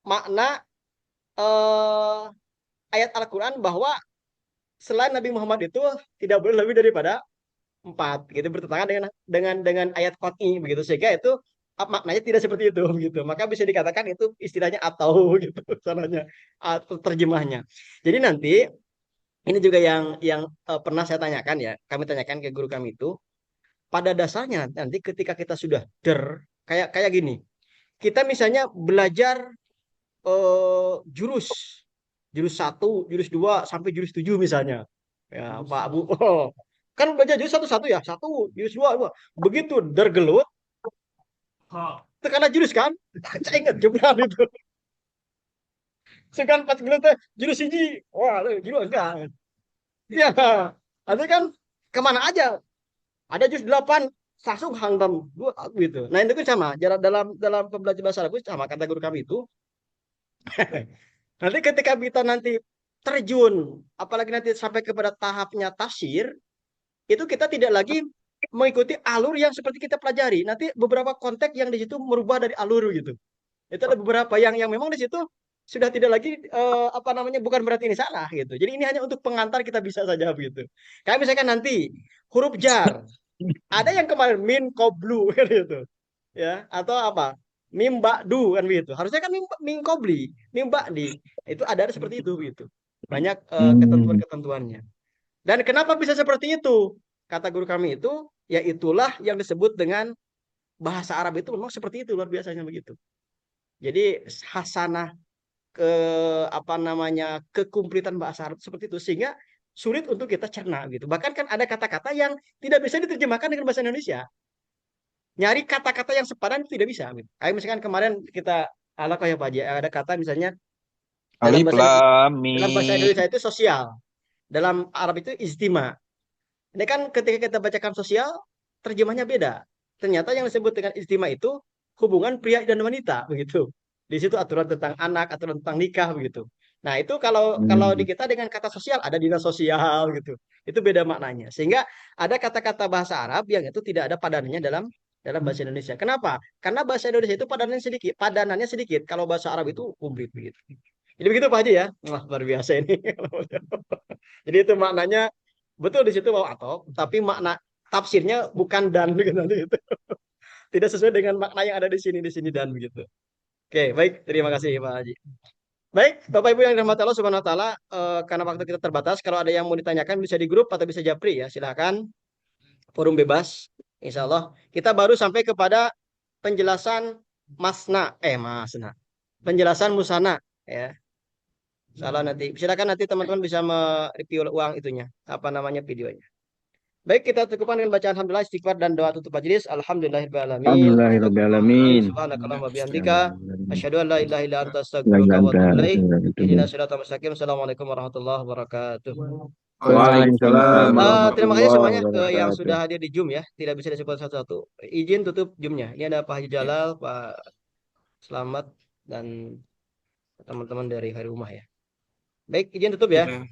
makna ayat Al-Qur'an bahwa selain Nabi Muhammad itu tidak boleh lebih daripada 4 gitu, bertentangan dengan ayat qat'i begitu, sehingga itu maknanya tidak seperti itu gitu. Maka bisa dikatakan itu istilahnya atau gitu caranya atau terjemahnya. Jadi nanti ini juga yang pernah saya tanyakan ya, kami tanyakan ke guru kami itu, pada dasarnya nanti ketika kita sudah kayak gini. Kita misalnya belajar jurus jurus 1, jurus 2 sampai jurus 7 misalnya. Ya, Pak Bu. Oh, kan belajar jurus satu-satu ya, 1, jurus 2. Begitu dergelut, tekanan jurus kan? Saya ingat jumlah itu. Sekarang pas gelut jurus ini, wah, jurus enggak. Iya, nanti kan kemana aja? Ada jurus 8, langsung hantam dua gitu. Nah itu kan sama. Dalam pembelajaran bahasa Arab sama kata guru kami itu. Nanti ketika kita nanti terjun, apalagi nanti sampai kepada tahapnya tafsir, itu kita tidak lagi mengikuti alur yang seperti kita pelajari. Nanti beberapa konteks yang di situ merubah dari alur gitu. Itu ada beberapa yang memang di situ sudah tidak lagi apa namanya, bukan berarti ini salah gitu. Jadi ini hanya untuk pengantar kita bisa saja begitu. Kayak misalkan nanti huruf jar, ada yang kemarin min koblu gitu. Ya, atau apa? Mim ba'du kan begitu. Harusnya kan mim kobli, mim ba'di. Itu ada seperti itu gitu. Banyak ketentuan-ketentuannya. Dan kenapa bisa seperti itu? Kata guru kami itu, ya itulah yang disebut dengan bahasa Arab itu memang seperti itu, luar biasanya begitu. Jadi hasanah ke apa namanya, kekumplitan bahasa Arab seperti itu, sehingga sulit untuk kita cerna gitu. Bahkan kan ada kata-kata yang tidak bisa diterjemahkan dengan bahasa Indonesia. Nyari kata-kata yang sepadan itu tidak bisa gitu. Kayak misalkan kemarin kita ala kayak Pak Haji, ada kata misalnya Alif Lam dalam bahasa Mim. Indonesia itu sosial. Dalam Arab itu istima. Ini kan ketika kita bacakan sosial, terjemahnya beda. Ternyata yang disebut dengan istima itu hubungan pria dan wanita begitu. Di situ aturan tentang anak, aturan tentang nikah begitu. Nah, itu kalau di kita dengan kata sosial ada dinas sosial gitu. Itu beda maknanya. Sehingga ada kata-kata bahasa Arab yang itu tidak ada padanannya dalam dalam bahasa Indonesia. Kenapa? Karena bahasa Indonesia itu padanannya sedikit. Kalau bahasa Arab itu komplit begitu. Jadi begitu Pak Haji ya. Wah, luar biasa ini. Jadi itu maknanya betul di situ mau atau, tapi makna tafsirnya bukan dan begitu nanti itu. Tidak sesuai dengan makna yang ada di sini dan begitu. Oke, baik. Terima kasih Pak Haji. Baik, Bapak Ibu yang dirahmati Allah Subhanahu wa taala, karena waktu kita terbatas, kalau ada yang mau ditanyakan bisa di grup atau bisa japri ya, silakan. Forum bebas. Insya Allah. Kita baru sampai kepada penjelasan masna. Penjelasan musana ya. Salah nanti. Silakan nanti teman-teman bisa mereview uang itunya. Apa namanya videonya. Baik, kita cukupkan dengan bacaan alhamdulillah, istighfar dan doa tutup majelis. Alhamdulillahirabbil alamin. Alhamdulillahirobbilalamin. Subhanakallahumma bihamdika asyhadu an la ilaha illa anta astaghfiruka wa atubu ilaik. Ihdinas siratal mustaqim. Assalamualaikum warahmatullahi wabarakatuh. Waalaikumsalam Terima kasih warahmatullahi semuanya yang wabarakatuh. sudah hadir di Zoom ya. Tidak bisa disebut satu-satu. Izin tutup Zoom-nya. Ini ada Pak Haji Jalal, Pak Slamet, dan teman-teman dari Hari Rumah ya. Baik, izin tutup ya.